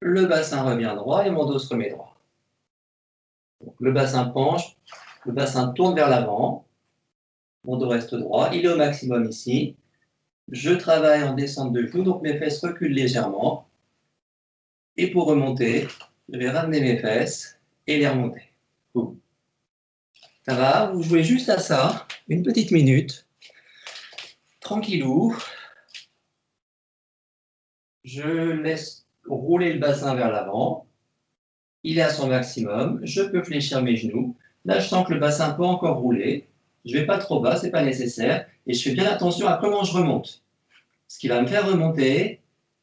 Speaker 1: le bassin revient droit et mon dos se remet droit. Donc, le bassin penche, le bassin tourne vers l'avant, mon dos reste droit, il est au maximum ici. Je travaille en descente de genoux, donc mes fesses reculent légèrement. Et pour remonter, je vais ramener mes fesses et les remonter. Boum. Ça va, vous jouez juste à ça, une petite minute. Tranquillou. Je laisse rouler le bassin vers l'avant. Il est à son maximum. Je peux fléchir mes genoux. Là, je sens que le bassin peut encore rouler. Je ne vais pas trop bas, ce n'est pas nécessaire. Et je fais bien attention à comment je remonte. Ce qui va me faire remonter,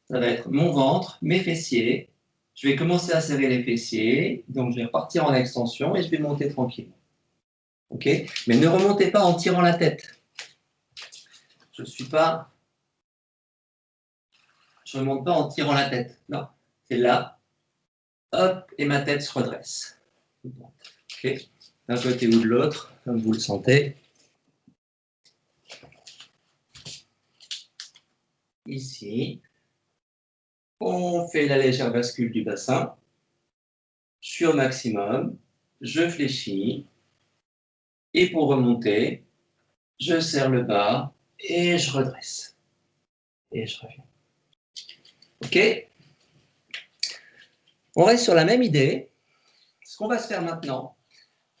Speaker 1: ça va être mon ventre, mes fessiers. Je vais commencer à serrer les fessiers. Donc, je vais repartir en extension et je vais monter tranquillement. OK? Mais ne remontez pas en tirant la tête. Je ne remonte pas en tirant la tête. Non, c'est là. Hop, et ma tête se redresse. OK? D'un côté ou de l'autre, comme vous le sentez. Ici. On fait la légère bascule du bassin. Je suis au maximum. Je fléchis. Et pour remonter, je serre le bas et je redresse. Et je reviens. OK? On reste sur la même idée. Ce qu'on va se faire maintenant,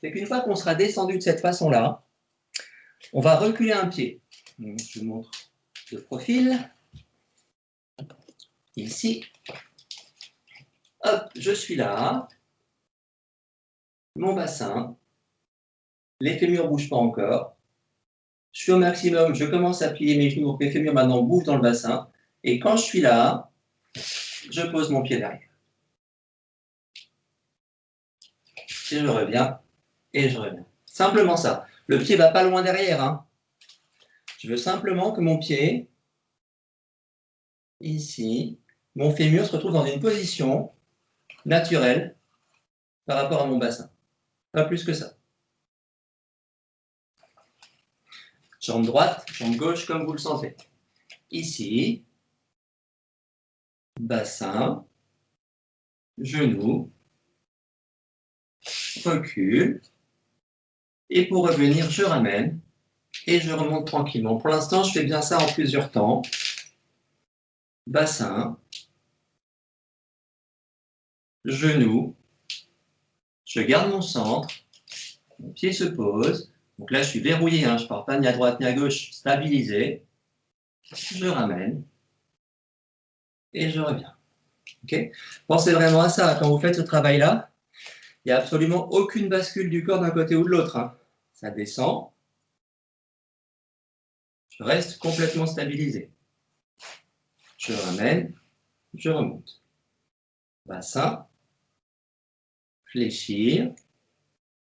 Speaker 1: c'est qu'une fois qu'on sera descendu de cette façon-là, on va reculer un pied. Donc, je vous montre de profil. Ici. Hop, je suis là. Mon bassin. Les fémurs ne bougent pas encore. Je suis au maximum, je commence à plier mes genoux, donc mes fémurs maintenant bougent dans le bassin. Et quand je suis là, je pose mon pied derrière. Et je reviens, et je reviens. Simplement ça. Le pied ne va pas loin derrière. Hein. Je veux simplement que mon pied, ici, mon fémur se retrouve dans une position naturelle par rapport à mon bassin. Pas plus que ça. Jambe droite, jambe gauche, comme vous le sentez. Ici, bassin, genou, recule. Et pour revenir, je ramène et je remonte tranquillement. Pour l'instant, je fais bien ça en plusieurs temps. Bassin, genou, je garde mon centre, mon pied se pose. Donc là, je suis verrouillé, hein, je ne pars pas ni à droite ni à gauche, stabilisé. Je ramène et je reviens. Okay. Pensez vraiment à ça. Quand vous faites ce travail-là, il n'y a absolument aucune bascule du corps d'un côté ou de l'autre. Hein. Ça descend. Je reste complètement stabilisé. Je ramène, je remonte. Bassin, fléchir,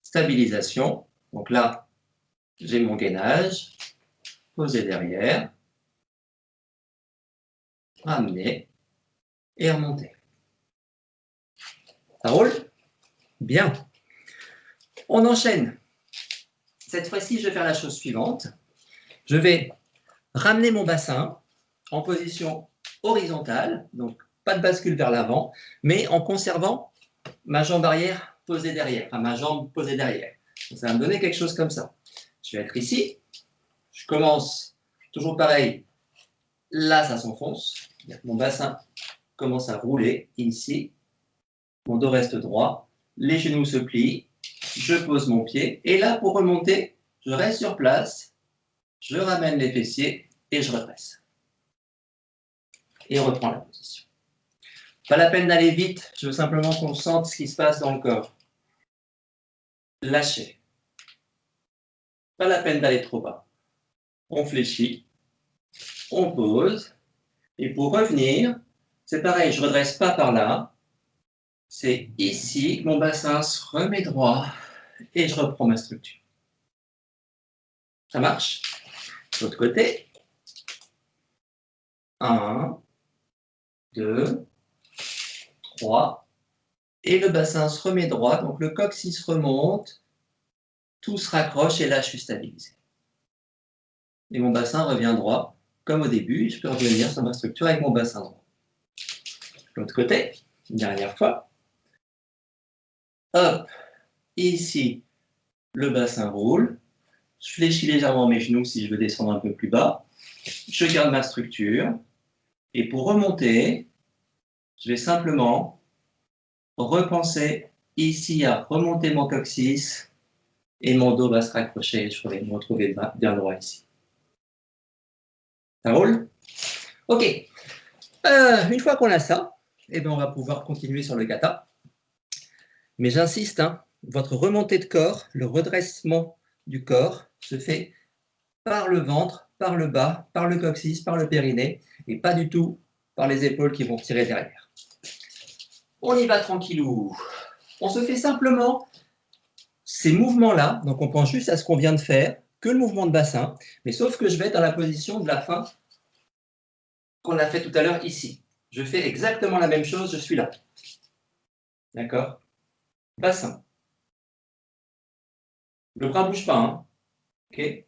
Speaker 1: stabilisation. Donc là, j'ai mon gainage, poser derrière, ramener et remonter. Ça roule? Bien. On enchaîne. Cette fois-ci, je vais faire la chose suivante. Je vais ramener mon bassin en position horizontale, donc pas de bascule vers l'avant, mais en conservant ma jambe arrière posée derrière, enfin ma jambe posée derrière. Donc, ça va me donner quelque chose comme ça. Je vais être ici, je commence, toujours pareil, là ça s'enfonce, mon bassin commence à rouler, ici, mon dos reste droit, les genoux se plient, je pose mon pied, et là pour remonter, je reste sur place, je ramène les fessiers et je redresse. Et on reprend la position. Pas la peine d'aller vite, je veux simplement qu'on sente ce qui se passe dans le corps. Lâchez. Pas la peine d'aller trop bas. On fléchit, on pose, et pour revenir, c'est pareil, je ne redresse pas par là. C'est ici que mon bassin se remet droit et je reprends ma structure. Ça marche? De l'autre côté. 1, 2, 3. Et le bassin se remet droit, donc le coccyx remonte, tout se raccroche et là je suis stabilisé. Et mon bassin revient droit, comme au début, je peux revenir sur ma structure avec mon bassin droit. De l'autre côté, une dernière fois. Hop, ici, le bassin roule. Je fléchis légèrement mes genoux si je veux descendre un peu plus bas. Je garde ma structure. Et pour remonter, je vais simplement repenser ici à remonter mon coccyx et mon dos va se raccrocher et je vais me retrouver bien droit ici. Ça roule? Ok. Une fois qu'on a ça, eh ben on va pouvoir continuer sur le kata. Mais j'insiste, hein, votre remontée de corps, le redressement du corps se fait par le ventre, par le bas, par le coccyx, par le périnée, et pas du tout par les épaules qui vont tirer derrière. On y va tranquillou. On se fait simplement ces mouvements-là, donc on pense juste à ce qu'on vient de faire, que le mouvement de bassin, mais sauf que je vais être dans la position de la fin qu'on a fait tout à l'heure ici. Je fais exactement la même chose, je suis là. D'accord? Bassin. Le bras ne bouge pas, hein? Okay.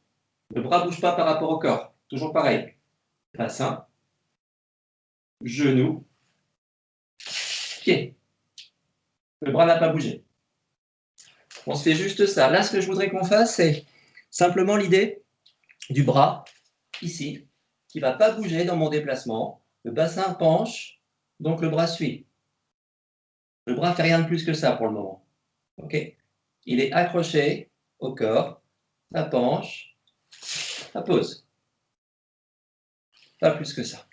Speaker 1: Le bras ne bouge pas par rapport au corps. Toujours pareil. Bassin. Genou. Pied. Le bras n'a pas bougé. On se fait juste ça. Là, ce que je voudrais qu'on fasse, c'est simplement l'idée du bras, ici, qui ne va pas bouger dans mon déplacement. Le bassin penche, donc le bras suit. Le bras ne fait rien de plus que ça pour le moment. Okay. Il est accroché au corps, ça penche, ça pose. Pas plus que ça.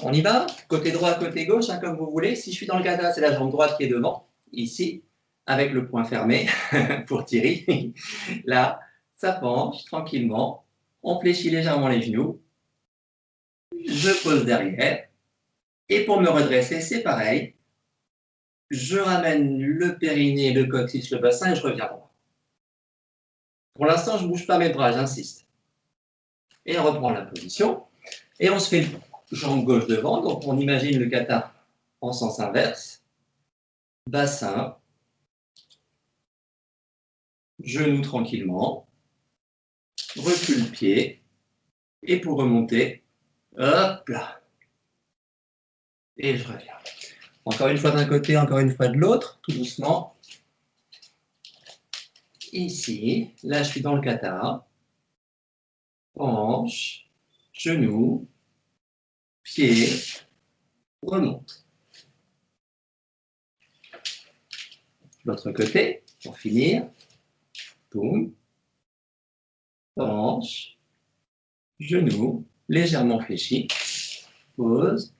Speaker 1: On y va? Côté droit, côté gauche, hein, comme vous voulez. Si je suis dans le kata, c'est la jambe droite qui est devant, ici, avec le poing fermé pour tirer. Là, ça penche tranquillement. On fléchit légèrement les genoux. Je pose derrière. Et pour me redresser, c'est pareil. Je ramène le périnée, le coccyx, le bassin et je reviens droit. Pour l'instant, je ne bouge pas mes bras, j'insiste. Et on reprend la position. Et on se fait jambe gauche devant. Donc, on imagine le kata en sens inverse. Bassin. Genou tranquillement. Recule pied. Et pour remonter, hop là. Et je reviens. Encore une fois d'un côté, encore une fois de l'autre, tout doucement. Ici, là je suis dans le kata. Hanche, genou, pied, remonte. L'autre côté, pour finir. Boum. Hanche, genou, légèrement fléchi. Pose,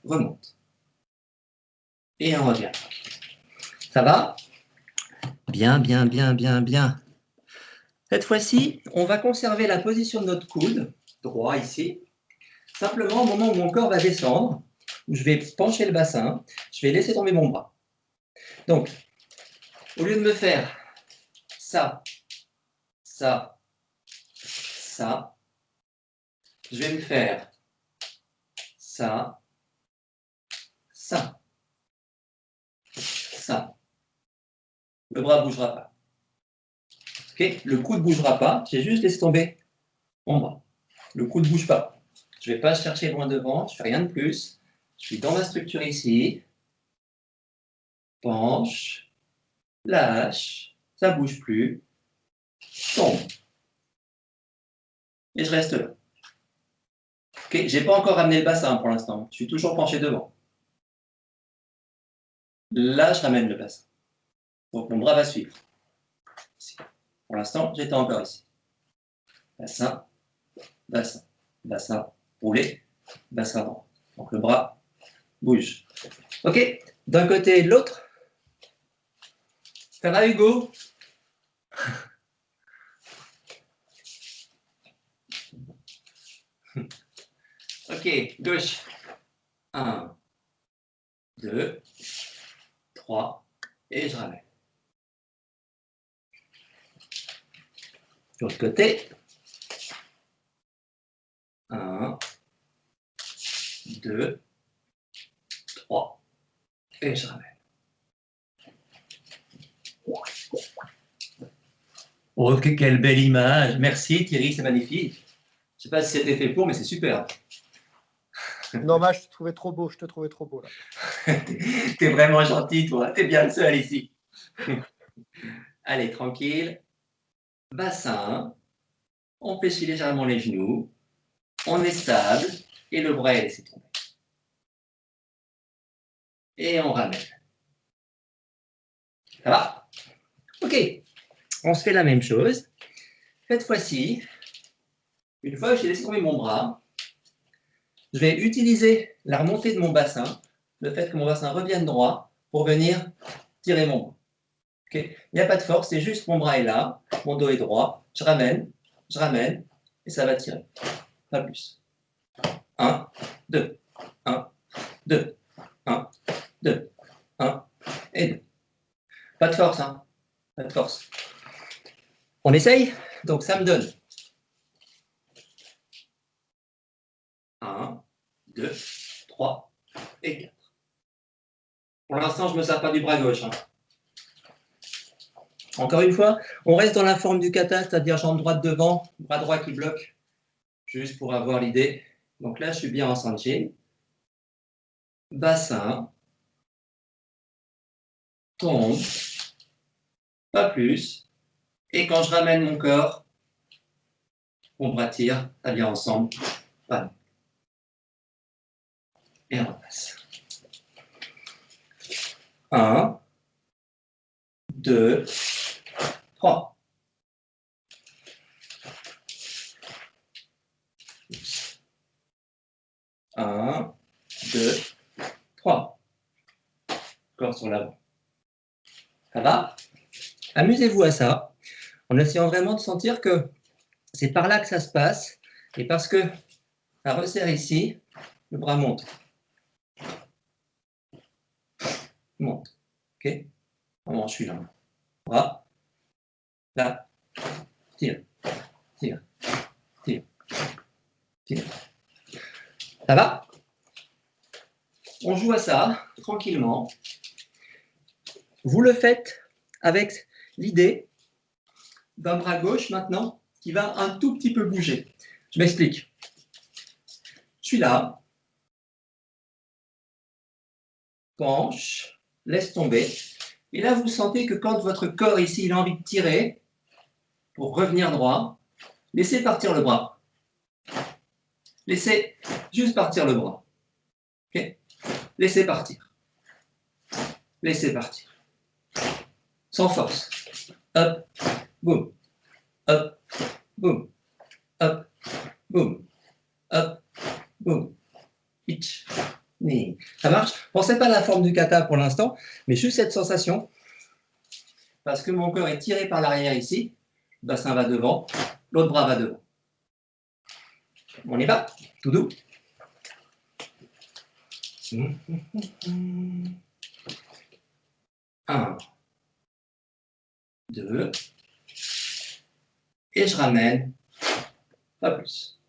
Speaker 1: remonte. Et on revient. Ça va? Bien, bien, bien, bien, bien. Cette fois-ci, on va conserver la position de notre coude, droit ici. Simplement, au moment où mon corps va descendre, où je vais pencher le bassin, je vais laisser tomber mon bras. Donc, au lieu de me faire ça, ça, ça, je vais me faire ça, ça, ça. Le bras ne bougera pas. Okay, le coude ne bougera pas, j'ai juste laissé tomber mon bras. Le coude ne bouge pas. Je ne vais pas chercher loin devant, je ne fais rien de plus. Je suis dans ma structure ici. Penche, lâche, ça ne bouge plus, tombe. Et je reste là. Okay, je n'ai pas encore ramené le bassin pour l'instant. Je suis toujours penché devant. Là, je ramène le bassin. Donc mon bras va suivre. Ici. Pour l'instant, j'étais encore ici. Bassin, bassin, bassin, roulé, bassin droit. Donc le bras bouge. Ok, d'un côté et de l'autre. Ça va, Hugo? Ok, gauche. 1, 2, 3, et je ramène. De l'autre côté. 1, 2, 3, et je ramène. Oh, quelle belle image. Merci Thierry, c'est magnifique. Je ne sais pas si c'était fait pour, mais c'est super.
Speaker 2: Non, je te trouvais trop beau, là.
Speaker 1: T'es vraiment gentil, toi. T'es bien le seul ici. Allez, tranquille. Bassin. On fléchit légèrement les genoux. On est stable. Et le bras est laissé tomber. Et on ramène. Ça va? Ok. On se fait la même chose. Cette fois-ci, une fois que j'ai laissé tomber mon bras, je vais utiliser la remontée de mon bassin, le fait que mon bassin revienne droit, pour venir tirer mon bras. Okay. Il n'y a pas de force, c'est juste mon bras est là, mon dos est droit, je ramène, et ça va tirer. Pas plus. 1, 2, 1, 2, 1, 2, 1, et 2. Pas de force, hein? Pas de force. On essaye? Donc ça me donne 1, 2, 3 et 4. Pour l'instant, je ne me sers pas du bras gauche. Hein. Encore une fois, on reste dans la forme du kata, c'est-à-dire jambe droite devant, bras droit qui bloque, juste pour avoir l'idée. Donc là, je suis bien en Sanchin. Bassin, tombe, pas plus. Et quand je ramène mon corps, mon bras tire, ça vient ensemble. Voilà. Et on repasse. 1, 2, 3. 1, 2, 3. Corps sur l'avant. Ça va? Amusez-vous à ça, en essayant vraiment de sentir que c'est par là que ça se passe, et parce que ça resserre ici, le bras monte. Monte. Ok? Comment je suis là? Bras. Là. Tire. Tire. Tire. Tire. Ça va? On joue à ça, tranquillement. Vous le faites avec l'idée d'un bras gauche maintenant qui va un tout petit peu bouger. Je m'explique. Je suis là. Penche. Laisse tomber. Et là, vous sentez que quand votre corps ici, il a envie de tirer pour revenir droit, laissez partir le bras. Laissez juste partir le bras. Okay? Laissez partir. Laissez partir. Sans force. Hop, boum. Hop, boum. Hop, boum. Hop, boum. Hitch. Ça marche? Pensez pas à la forme du kata pour l'instant, mais juste cette sensation. Parce que mon corps est tiré par l'arrière ici. Le bassin va devant. L'autre bras va devant. On y va? Tout doux. 1, 2, et je ramène, pas plus.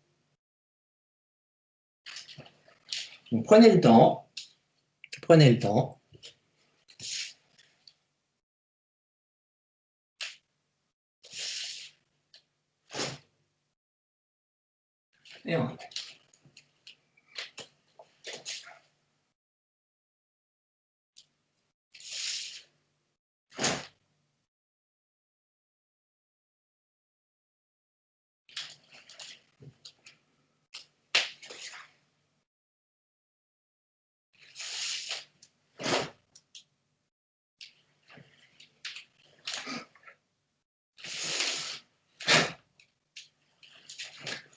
Speaker 1: Donc prenez le temps, et on ramène.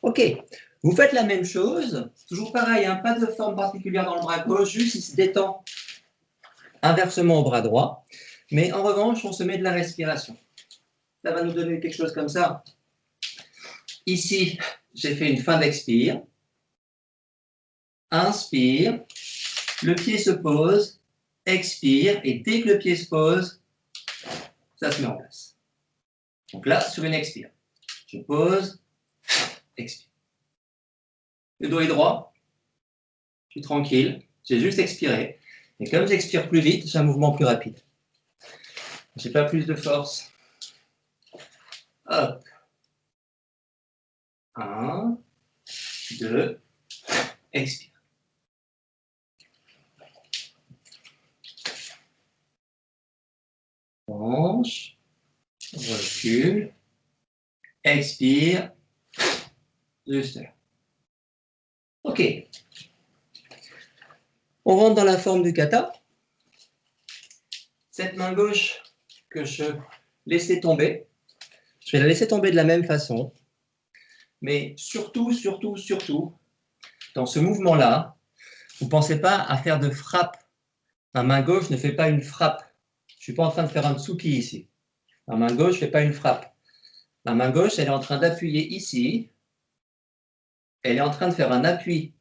Speaker 1: Ok, vous faites la même chose, toujours pareil, hein, pas de forme particulière dans le bras gauche, juste il se détend inversement au bras droit, mais en revanche, on se met de la respiration. Ça va nous donner quelque chose comme ça. Ici, j'ai fait une fin d'expire, inspire, le pied se pose, expire, et dès que le pied se pose, ça se met en place. Donc là, sur une expire, je pose, expire. Le dos est droit, je suis tranquille, j'ai juste expiré. Et comme j'expire plus vite, j'ai un mouvement plus rapide. J'ai pas plus de force. Hop. 1, 2, expire. Penche, recule, expire, juste là. Ok. On rentre dans la forme du kata. Cette main gauche que je laissais tomber, je vais la laisser tomber de la même façon. Mais surtout, dans ce mouvement-là, vous ne pensez pas à faire de frappe. Ma main gauche ne fait pas une frappe. Je ne suis pas en train de faire un tsuki ici. Ma main gauche ne fait pas une frappe. Ma main gauche, elle est en train d'appuyer ici. Elle est en train de faire un appui.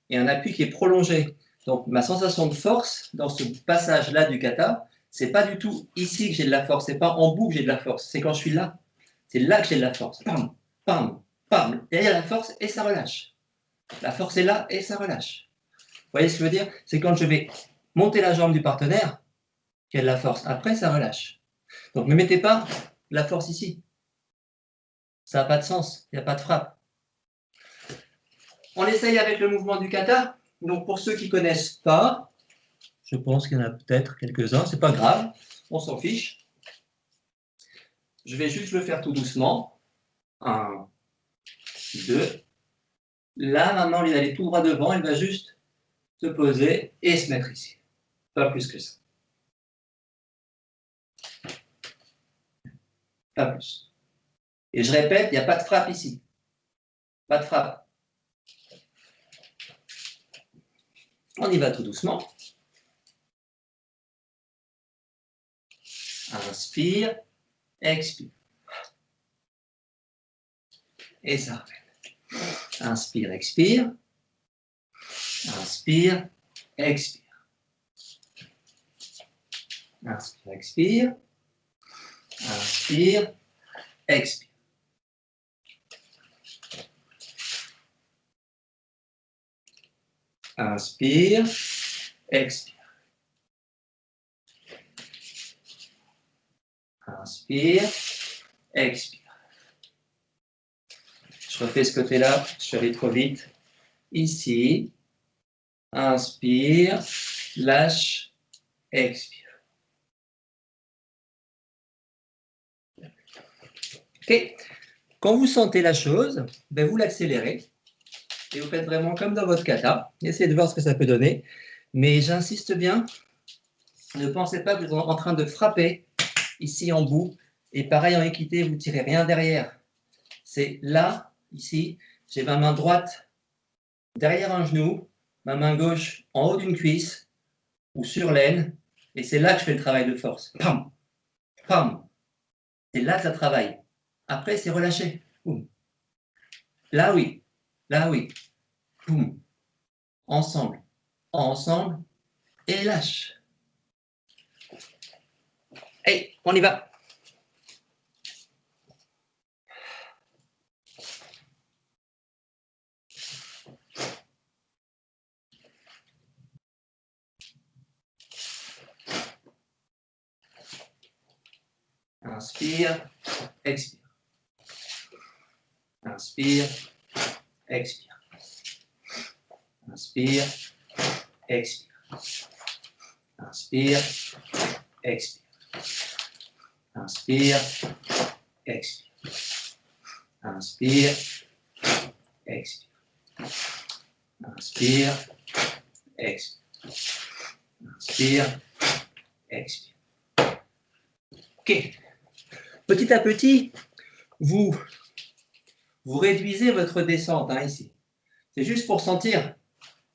Speaker 1: Et un appui qui est prolongé. Donc, ma sensation de force dans ce passage-là du kata, ce n'est pas du tout ici que j'ai de la force. Ce n'est pas en bout que j'ai de la force. C'est quand je suis là. C'est là que j'ai de la force. Pam, pam, pam. Et il y a la force et ça relâche. La force est là et ça relâche. Vous voyez ce que je veux dire? C'est quand je vais monter la jambe du partenaire qu'il y a de la force. Après, ça relâche. Donc, ne mettez pas la force ici. Ça n'a pas de sens. Il n'y a pas de frappe. On essaye avec le mouvement du kata. Donc, pour ceux qui ne connaissent pas, je pense qu'il y en a peut-être quelques-uns. Ce n'est pas grave. On s'en fiche. Je vais juste le faire tout doucement. 1, 2. Là, maintenant, il va aller tout droit devant. Il va juste se poser et se mettre ici. Pas plus que ça. Pas plus. Et je répète, il n'y a pas de frappe ici. Pas de frappe. On y va tout doucement. Inspire, expire. Et ça ramène. Inspire, expire. Inspire, expire. Inspire, expire. Inspire, expire. Inspire, expire. Inspire, expire. Je refais ce côté-là, je suis allé trop vite. Ici, inspire, lâche, expire. Ok. Quand vous sentez la chose, ben vous l'accélérez et vous faites vraiment comme dans votre kata. Essayez de voir ce que ça peut donner. Mais j'insiste bien, ne pensez pas que vous êtes en train de frapper ici en bout. Et pareil en équité, vous ne tirez rien derrière. C'est là, ici, j'ai ma main droite derrière un genou, ma main gauche en haut d'une cuisse ou sur l'aine. Et c'est là que je fais le travail de force. Pam, pam. C'est là que ça travaille. Après, c'est relâché. Boum. Là, oui. Là, oui. Boum. Ensemble. Ensemble. Et lâche. Hey, on y va. Inspire, expire. Inspire, expire. Inspire, expire. Inspire, expire. Inspire, expire. Inspire, expire. Inspire, expire. Inspire, expire. Ok. Petit à petit, vous réduisez votre descente ici. C'est juste pour sentir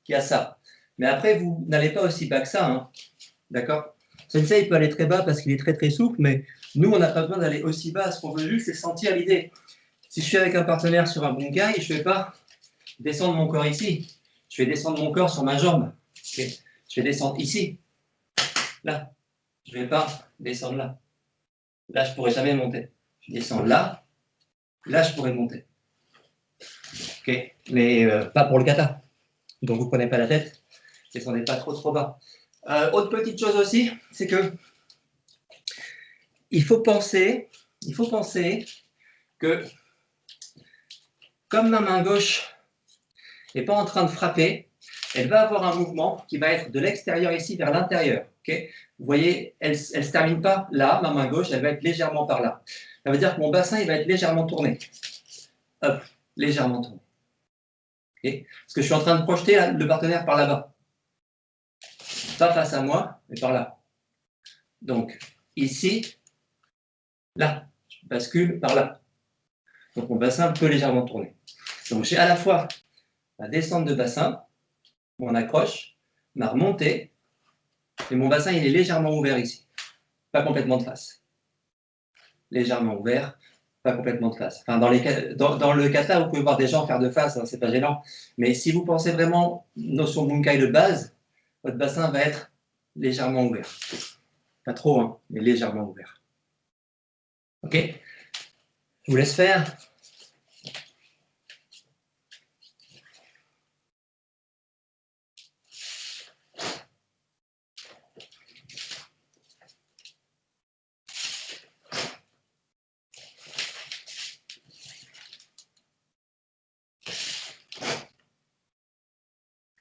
Speaker 1: qu'il y a ça. Mais après, vous n'allez pas aussi bas que ça. Hein. D'accord? Sensei, il peut aller très bas parce qu'il est très très souple, mais nous, on n'a pas besoin d'aller aussi bas. Ce qu'on veut juste, c'est sentir l'idée. Si je suis avec un partenaire sur un bunkai, je ne vais pas descendre mon corps ici. je vais descendre mon corps sur ma jambe. Okay. Je vais descendre ici, là. Je ne vais pas descendre là. Là, je ne pourrai jamais monter. Je descends là, là, je pourrais monter. Okay. Mais pas pour le kata. Donc, vous ne prenez pas la tête. Descendez pas trop bas. Autre petite chose aussi, c'est que il faut penser que comme ma main gauche n'est pas en train de frapper, elle va avoir un mouvement qui va être de l'extérieur ici vers l'intérieur. Okay. Vous voyez, elle ne se termine pas là, ma main gauche, elle va être légèrement par là. Ça veut dire que mon bassin, il va être légèrement tourné. Hop, légèrement tourné. Okay. Parce que je suis en train de projeter le partenaire par là-bas. Pas face à moi, mais par là. Donc, ici, là, je bascule par là. Donc, mon bassin peut légèrement tourner. Donc, j'ai à la fois ma descente de bassin, mon accroche, ma remontée, et mon bassin, il est légèrement ouvert ici. Pas complètement de face. Légèrement ouvert, pas complètement de face. Enfin, dans le kata, vous pouvez voir des gens faire de face, hein, c'est pas gênant. Mais si vous pensez vraiment notion bunkai de base, votre bassin va être légèrement ouvert. Pas trop, hein, mais légèrement ouvert. Ok? Je vous laisse faire.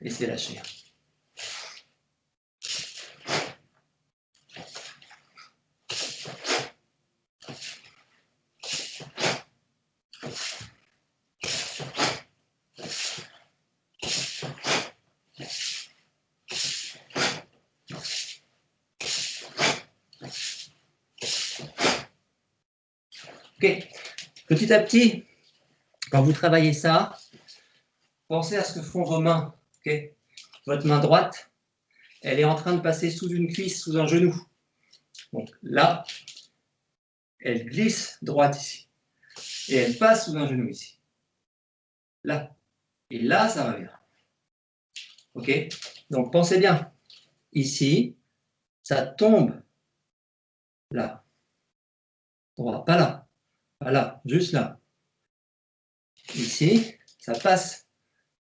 Speaker 1: Laissez lâcher. Ok. Petit à petit, quand vous travaillez ça, pensez à ce que font vos mains. Okay. Votre main droite, elle est en train de passer sous une cuisse, sous un genou. Donc là, elle glisse droite ici. Et elle passe sous un genou ici. Là. Et là, ça revient. Ok? Donc pensez bien. Ici, ça tombe là. Droit, pas là. Pas là, juste là. Ici, ça passe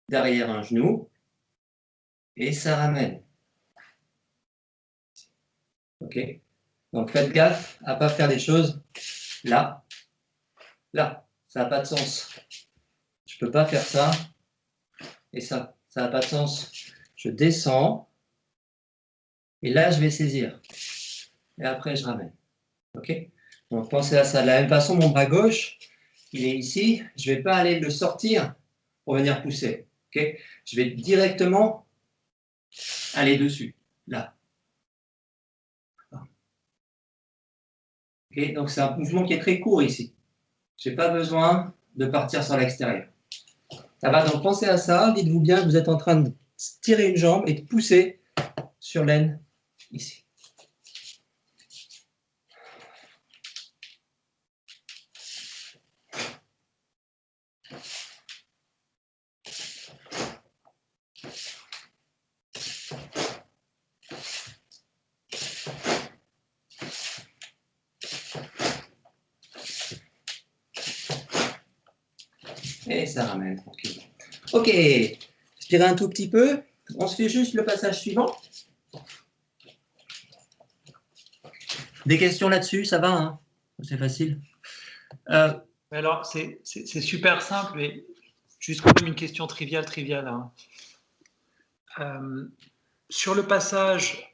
Speaker 1: derrière un genou et ça ramène. Ok? Donc faites gaffe à ne pas faire les choses là, là. Ça n'a pas de sens. Je ne peux pas faire ça et ça. Ça n'a pas de sens. Je descends et là, je vais saisir. Et après, je ramène. Ok? Donc pensez à ça. De la même façon, mon bras gauche, il est ici. Je ne vais pas aller le sortir pour venir pousser. Okay. Je vais directement aller dessus, là. Okay. Donc c'est un mouvement qui est très court ici. Je n'ai pas besoin de partir sur l'extérieur. Ça va, donc pensez à ça. Dites-vous bien que vous êtes en train de tirer une jambe et de pousser sur l'aine ici. Et ça ramène tranquillement. Ok, je dirais un tout petit peu. On se fait juste le passage suivant. Des questions là-dessus, ça va, hein? C'est facile.
Speaker 3: Alors, c'est super simple, mais juste quand même une question triviale. Hein. Sur le passage,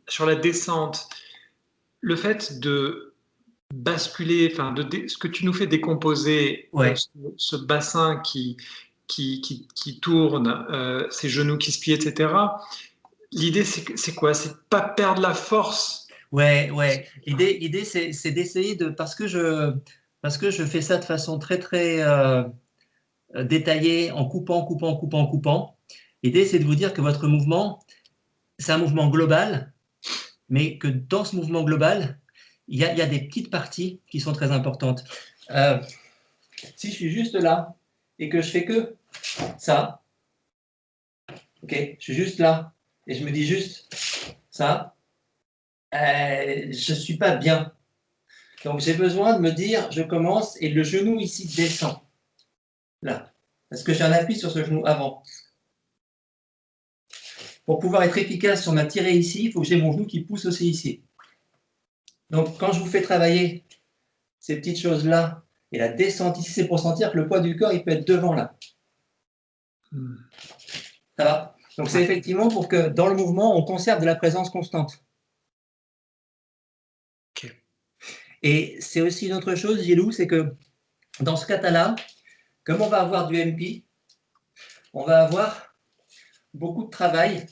Speaker 3: sur la descente, le fait de basculer, enfin, ce que tu nous fais décomposer,
Speaker 1: ouais.
Speaker 3: ce bassin qui tourne, ses genoux qui se plient, etc. L'idée, c'est quoi? C'est pas perdre la force.
Speaker 1: Ouais. L'idée, c'est d'essayer de, parce que je fais ça de façon très détaillée, en coupant. L'idée, c'est de vous dire que votre mouvement, c'est un mouvement global, mais que dans ce mouvement global, il y a des petites parties qui sont très importantes. Si je suis juste là et que je fais que ça, Ok, je suis juste là. Et je me dis juste ça. Je ne suis pas bien. Donc, j'ai besoin de me dire, je commence et le genou ici descend. Là. Parce que j'ai un appui sur ce genou avant. Pour pouvoir être efficace sur ma tirée ici, il faut que j'ai mon genou qui pousse aussi ici. Donc, quand je vous fais travailler ces petites choses-là et la descente ici, c'est pour sentir que le poids du corps, il peut être devant là. Ça va? Donc, c'est effectivement pour que dans le mouvement, on conserve de la présence constante.
Speaker 3: Okay.
Speaker 1: Et c'est aussi une autre chose, Gilou, c'est que dans ce kata-là, comme on va avoir du MP, on va avoir beaucoup de travail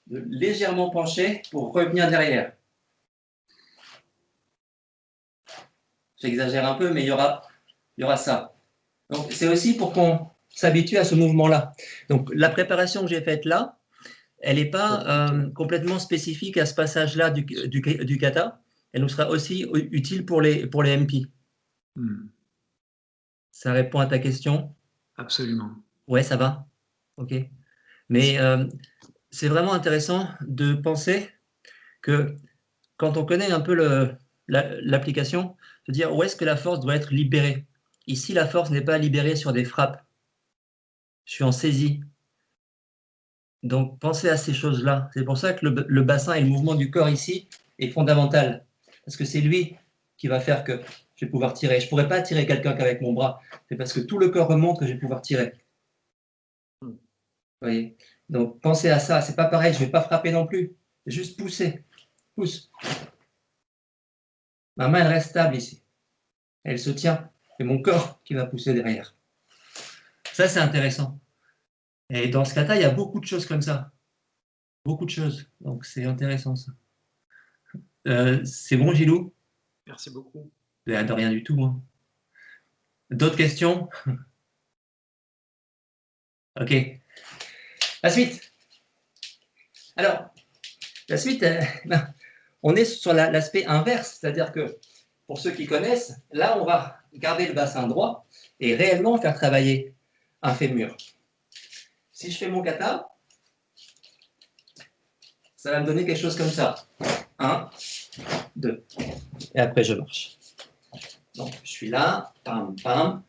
Speaker 1: de légèrement penché pour revenir derrière. J'exagère un peu, mais il y aura ça. Donc, c'est aussi pour qu'on s'habitue à ce mouvement-là. Donc, la préparation que j'ai faite là, elle n'est pas complètement spécifique à ce passage-là du kata. Elle nous sera aussi utile pour les MP. Ça répond à ta question? Absolument. Ouais, ça va. OK. Mais c'est vraiment intéressant de penser que quand on connaît un peu l'application, de dire où est-ce que la force doit être libérée. Ici, la force n'est pas libérée sur des frappes. Je suis en saisie. Donc, pensez à ces choses-là. C'est pour ça que le bassin et le mouvement du corps ici est fondamental. Parce que c'est lui qui va faire que je vais pouvoir tirer. Je ne pourrais pas tirer quelqu'un qu'avec mon bras. C'est parce que tout le corps remonte que je vais pouvoir tirer. Vous voyez? Donc, pensez à ça. C'est pas pareil. Je ne vais pas frapper non plus. Juste pousser. Pousse. Ma main, elle reste stable ici. Elle se tient. C'est mon corps qui va pousser derrière. Ça, c'est intéressant. Et dans ce kata, il y a beaucoup de choses comme ça. Beaucoup de choses. Donc, c'est intéressant, ça. C'est bon, Gilou? Merci beaucoup. De rien du tout. Hein. D'autres questions? OK. La suite. Alors, la suite, on est sur l'aspect inverse. C'est-à-dire que, pour ceux qui connaissent, là, on va garder le bassin droit et réellement faire travailler un fémur. Si je fais mon kata, ça va me donner quelque chose comme ça. 1, 2. Et après, je marche. Donc, je suis là. Pam, pam.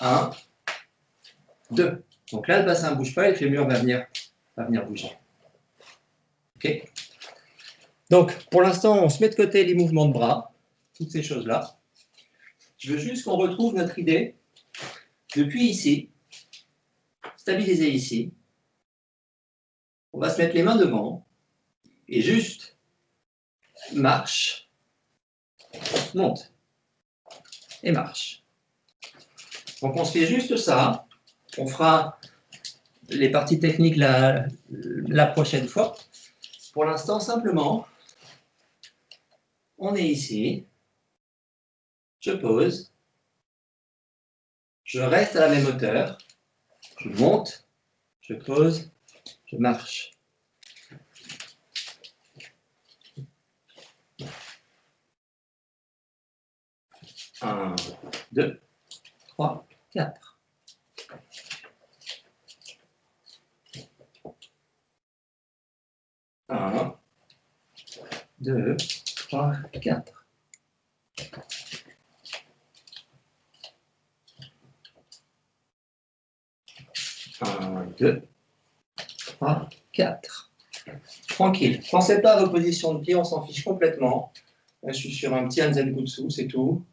Speaker 1: 1, 2. Donc là, le bassin ne bouge pas et le fémur va venir bouger. OK? Donc, pour l'instant, on se met de côté les mouvements de bras, toutes ces choses-là. Je veux juste qu'on retrouve notre idée depuis ici, stabiliser ici. On va se mettre les mains devant et juste marche, monte et marche. Donc, on se fait juste ça. On fera les parties techniques la prochaine fois. Pour l'instant, simplement, on est ici. Je pose. Je reste à la même hauteur. Je monte. Je pose. Je marche. Un, 2, 3, 4. Un, 2, 3, 4. Un, 2, 3, 4. Tranquille. Pensez pas à vos positions de pied, on s'en fiche complètement. Là, je suis sur un petit Hanzen-Kutsu, c'est tout.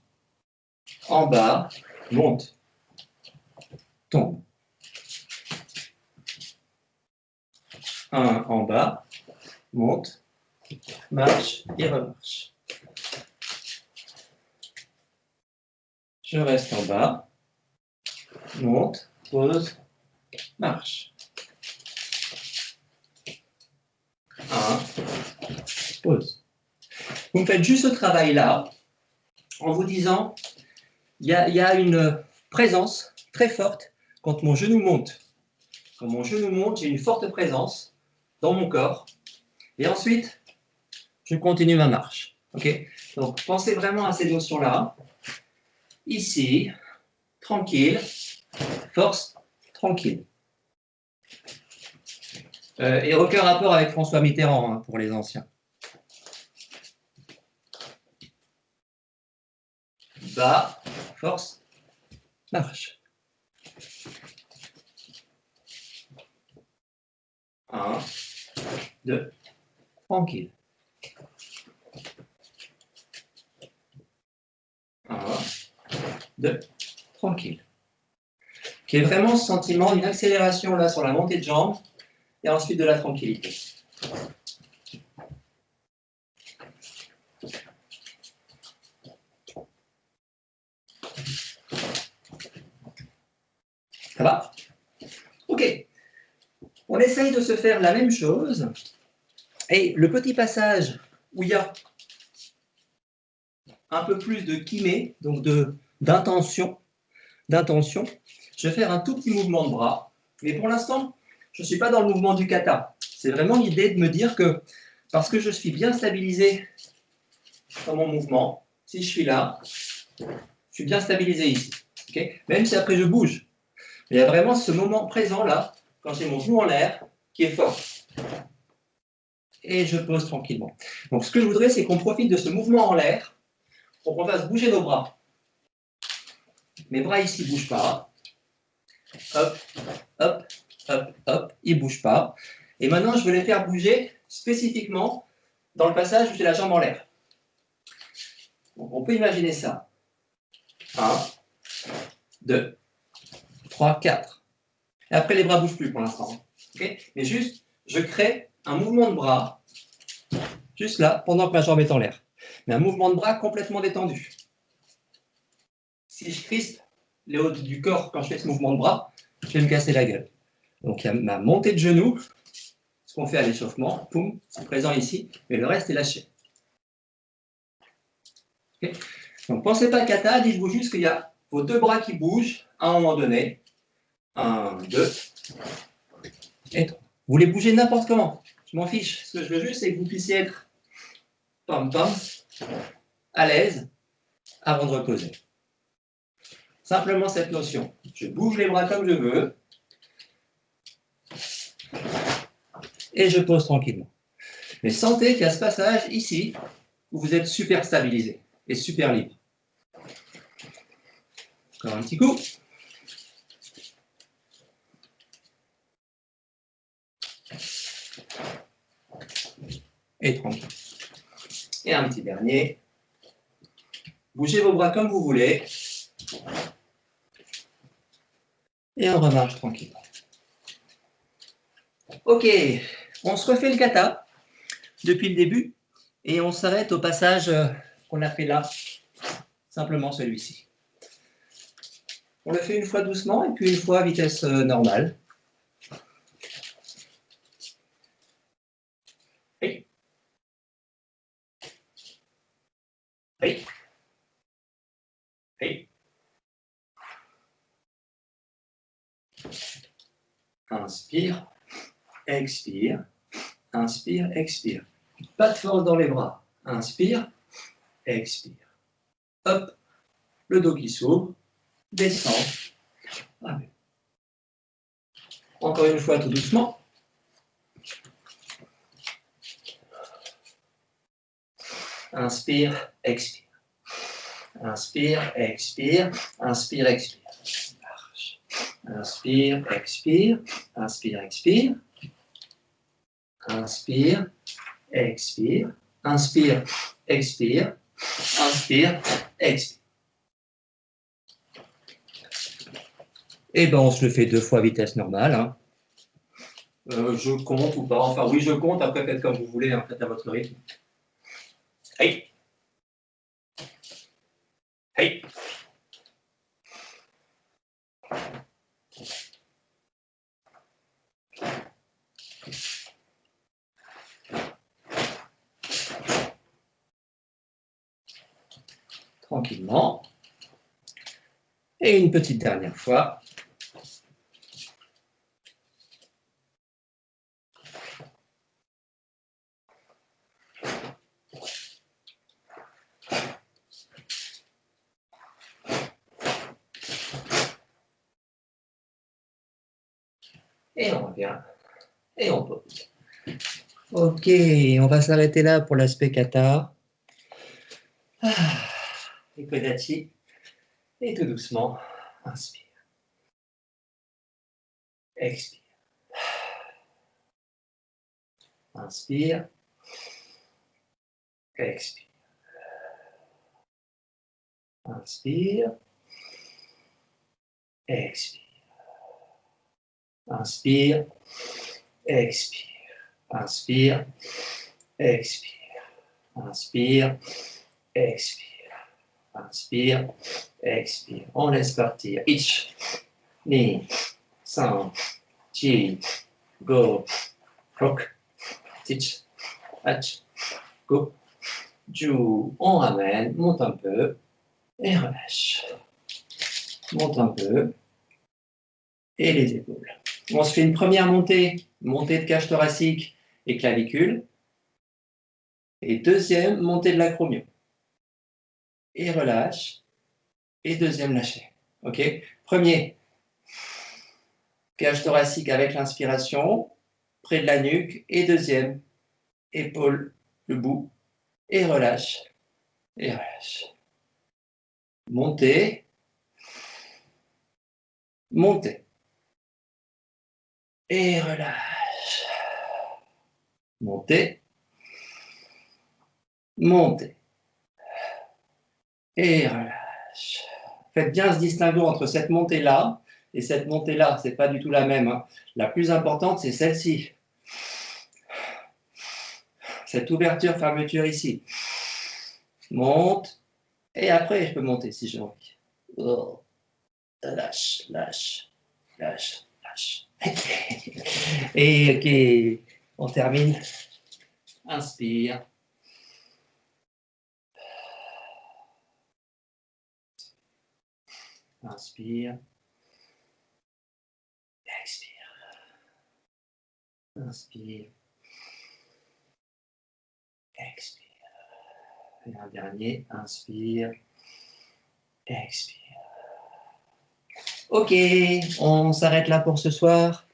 Speaker 1: En bas, monte, tombe. Un en bas, monte, marche et remarche. Je reste en bas, monte, pose, marche. 1, pose. Vous me faites juste ce travail-là en vous disant, il y a une présence très forte quand mon genou monte. Quand mon genou monte, j'ai une forte présence dans mon corps. Et ensuite, je continue ma marche. Okay? Donc, pensez vraiment à ces notions-là. Ici, tranquille, force, tranquille. Et aucun rapport avec François Mitterrand, hein, pour les anciens. Bas, force, marche. 1, 2, tranquille. 1, 2, tranquille. Qui est vraiment ce sentiment d'une accélération là sur la montée de jambes et ensuite de la tranquillité. Ça va? Ok. On essaye de se faire la même chose. Et le petit passage où il y a un peu plus de kimé, donc d'intention, je vais faire un tout petit mouvement de bras. Mais pour l'instant, je ne suis pas dans le mouvement du kata. C'est vraiment l'idée de me dire que parce que je suis bien stabilisé dans mon mouvement, si je suis là, je suis bien stabilisé ici. Okay? Même si après je bouge. Il y a vraiment ce moment présent là, quand j'ai mon genou en l'air, qui est fort. Et je pose tranquillement. Donc ce que je voudrais, c'est qu'on profite de ce mouvement en l'air pour qu'on fasse bouger nos bras. Mes bras ici ne bougent pas. Hop, hop, hop, hop, ils ne bougent pas. Et maintenant, je veux les faire bouger spécifiquement dans le passage où j'ai la jambe en l'air. Donc on peut imaginer ça. 1, 2, 3, 4. Et après, les bras ne bougent plus pour l'instant. Okay? Mais juste, je crée un mouvement de bras, juste là, pendant que ma jambe est en l'air. Mais un mouvement de bras complètement détendu. Si je crispe les hauts du corps quand je fais ce mouvement de bras, je vais me casser la gueule. Donc il y a ma montée de genoux, ce qu'on fait à l'échauffement, poum, c'est présent ici, mais le reste est lâché. Okay? Donc pensez pas kata, dites-vous juste qu'il y a vos deux bras qui bougent à un moment donné. 1, 2, et 3. Vous les bougez n'importe comment, je m'en fiche. Ce que je veux juste, c'est que vous puissiez être pam pam, à l'aise, avant de reposer. Simplement cette notion. Je bouge les bras comme je veux, et je pose tranquillement. Mais sentez qu'il y a ce passage ici, où vous êtes super stabilisé et super libre. Encore un petit coup. Et tranquille. Et un petit dernier. Bougez vos bras comme vous voulez. Et on remarche tranquillement. Ok, on se refait le kata depuis le début et on s'arrête au passage qu'on a fait là, simplement celui-ci. On le fait une fois doucement et puis une fois à vitesse normale. Oui. Oui. Oui. Inspire, expire, inspire, expire. Pas de force dans les bras. Inspire, expire. Hop, le dos qui s'ouvre, descend. Allez. Encore une fois, tout doucement. Inspire, expire. Inspire, expire. Inspire, expire. Inspire, expire. Inspire, expire. Inspire, expire. Inspire, expire. Inspire, expire. Et ben on se le fait 2 fois à vitesse normale. Hein. Je compte ou pas. Enfin oui, je compte. Après faites comme vous voulez. Hein. Faites à votre rythme. Hey. Hey. Tranquillement. Et une petite dernière fois. Et on revient. Et on pose.
Speaker 2: Ok, on va s'arrêter là pour l'aspect kata.
Speaker 1: Et Kodachi. Et tout doucement, inspire. Expire. Inspire. Expire. Inspire. Expire. Inspire. Expire. Inspire. Expire. Inspire. Expire. Inspire. Expire. On laisse partir. Ich. Ni. San. Chi. Go. Rock. Tich. Hach. Go. Ju. On ramène. Monte un peu. Et relâche. Monte un peu. Et les épaules. On se fait une première montée. Montée de cage thoracique et clavicule. Et deuxième, montée de l'acromio. Et relâche. Et deuxième, lâcher. OK? Premier, cage thoracique avec l'inspiration, près de la nuque. Et deuxième, épaule, le bout. Et relâche. Et relâche. Montée. Montée. Et relâche. Montée. Montée. Et relâche. Faites bien ce distinguo entre cette montée-là et cette montée-là. Ce n'est pas du tout la même. Hein. La plus importante, c'est celle-ci. Cette ouverture-fermeture ici. Monte. Et après, je peux monter si j'ai envie. Oh. Lâche, lâche, lâche, lâche. Et ok, on termine. Inspire. Inspire. Expire. Inspire. Expire. Et un dernier. Inspire. Expire. Ok, on s'arrête là pour ce soir.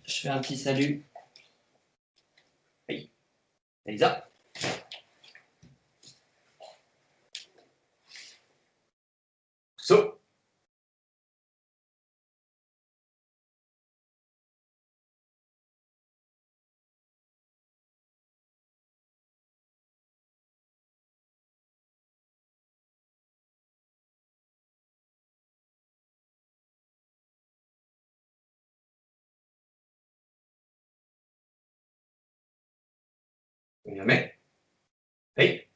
Speaker 1: Je fais un petit salut. Oui. Elisa. So. Hey.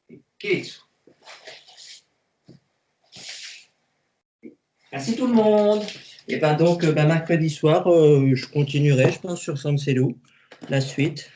Speaker 1: Ok. Merci tout le monde. Et ben donc, mercredi soir, je continuerai, je pense, sur Sanselou, la suite.